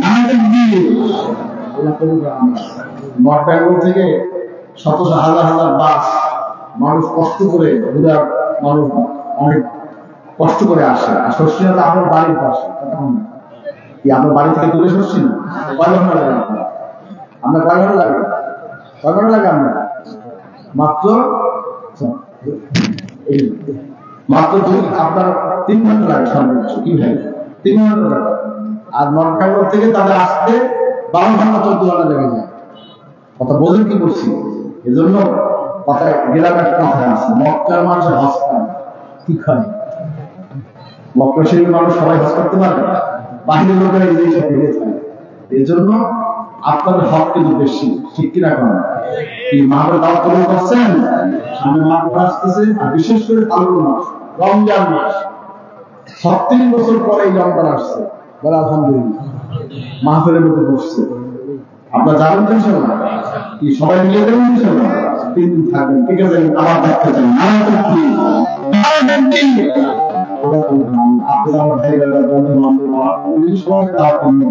[SPEAKER 1] আল্লাহ কবুল করে। নর্থ বেঙ্গল থেকে শত হাজার হাজার বাস মানুষ কষ্ট করে, মানুষ অনেক কষ্ট করে আসে। আর শস্য আপনার বাড়ির পাশে, কি আপনার বাড়ি থেকে দূরে শস্য না? কয় ঘন্টা লাগে আপনার? কয় ঘন্টা লাগে? কয় ঘন্টা লাগে আপনার? মাত্র আপনার 3 ঘন্টা লাগে সর্বোচ্চ। কি ভাই 3 ঘন্টা লাগে? আর নর্থ বেঙ্গল থেকে তাদের আসতে 12 ঘন্টা 14 ঘন্টা লেগে যায়। কথা বোঝেন কি করছি? এজন্য কথায় গ্রামের কথা আছে, মক্কার মানুষের হজ করে কি খায়। মক্কা শরীফের মানুষ সবাই হজ করতে পারে, বাহিরের লোকেরা এই জিনিসটা ভেবে থাকে। এই জন্য আপনাদের হক কিন্তু বেশি, ঠিক কিনা? করেন কি মাহফিল দাওয়াত কবুল করছেন? সামনে মাহফিল আসতেছে, আর বিশেষ করে ফাল্গুন মাস, রমজান মাস। 36 বছর পরে এই রমজান আসছে, বলে আলহামদুলিল্লাহ মাহফিলের মধ্যে বসছে। আপনারা যাবেন তো ইনশাআল্লাহ? কি সবাই মিলে যাবেন ইনশাআল্লাহ? 3 দিন থাকবেন, ঠিক আছে? আবার দেখতে চাই আপনারা আমার ভাইরা বন্ধু বান্ধব সবাই দাওয়াত করবেন।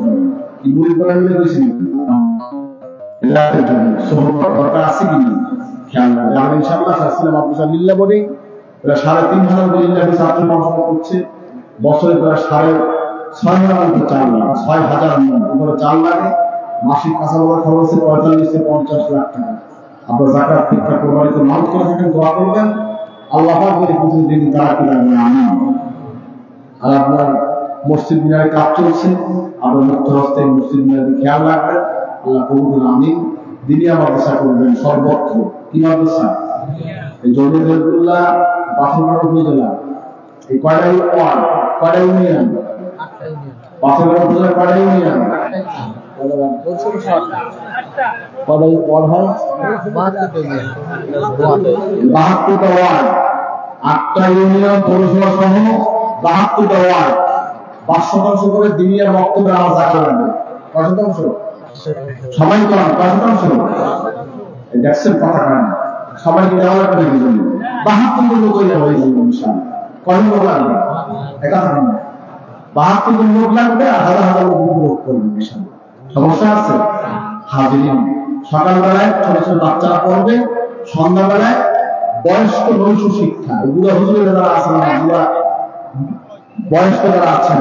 [SPEAKER 1] কি বলি করে মিলে বেশি রাতের জন্য সহবত দরকার আছে কি খেয়াল রাখবেন। আমরা ইনশাআল্লাহ আসছিলাম আপনার লিল্লাহ বলি, প্রায় 3,500 লিল্লাহ ছাত্র পড়াশোনা করছে। বছরে প্রায় 6,500 চাল লাগে, 6,000 উপরে চাল লাগে। মাসিক কাঁচামাল খরচ 45 থেকে 50 লাখ টাকা। আপনার যাকাত ফিতরা কোরবানিতে মানত করে থাকেন, দোয়া করবেন আল্লাহ পাক যদি প্রতিদিন তারা কি রাখবেন আমিন। আর আপনার মসজিদ মিনারে কাজ চলছে, আপনার মুক্ত হস্তে মসজিদ মিনারে খেয়াল রাখবেন, আল্লাহ কবুল করুন আমিন। দিনিয়া মাদ্রাসা করবেন সর্বত্র। কি মাদ্রাসা? এই জমিয়তুল্লাহ বাসুরঘাট উপজেলা, এই কয়টা ওয়ার্ড, কয়টা ইউনিয়ন? বাসুরঘাট উপজেলা কয়টা ইউনিয়ন? কয়টা ওয়ার্ড হয়? 72টা ওয়ার্ড, 8টা ইউনিয়ন পৌরসভা সহ 72টা ওয়ার্ড। 5% করে দিনিয়া বক্তব্য আওয়াজ রাখা লাগবে। 5%? সবাই তো 5%? দেখছেন কথা কেন? সবাইকে দেওয়া লাগবে কি জন্য? 72 লোক হয়ে যাবে ইনশাআল্লাহ। কয় লোক লাগবে? একা থাকবে না, 72 লোক লাগবে, আর হাজার হাজার লোক উপভোগ করবে ইনশাআল্লাহ। সমস্যা আছে? হাজিরিন, সকালবেলায় ছোট ছোট বাচ্চারা পড়বে, সন্ধ্যাবেলায় বয়স্ক নৈশ শিক্ষা। এগুলো হুজুরের যারা আছেন, বয়স্ক যারা আছেন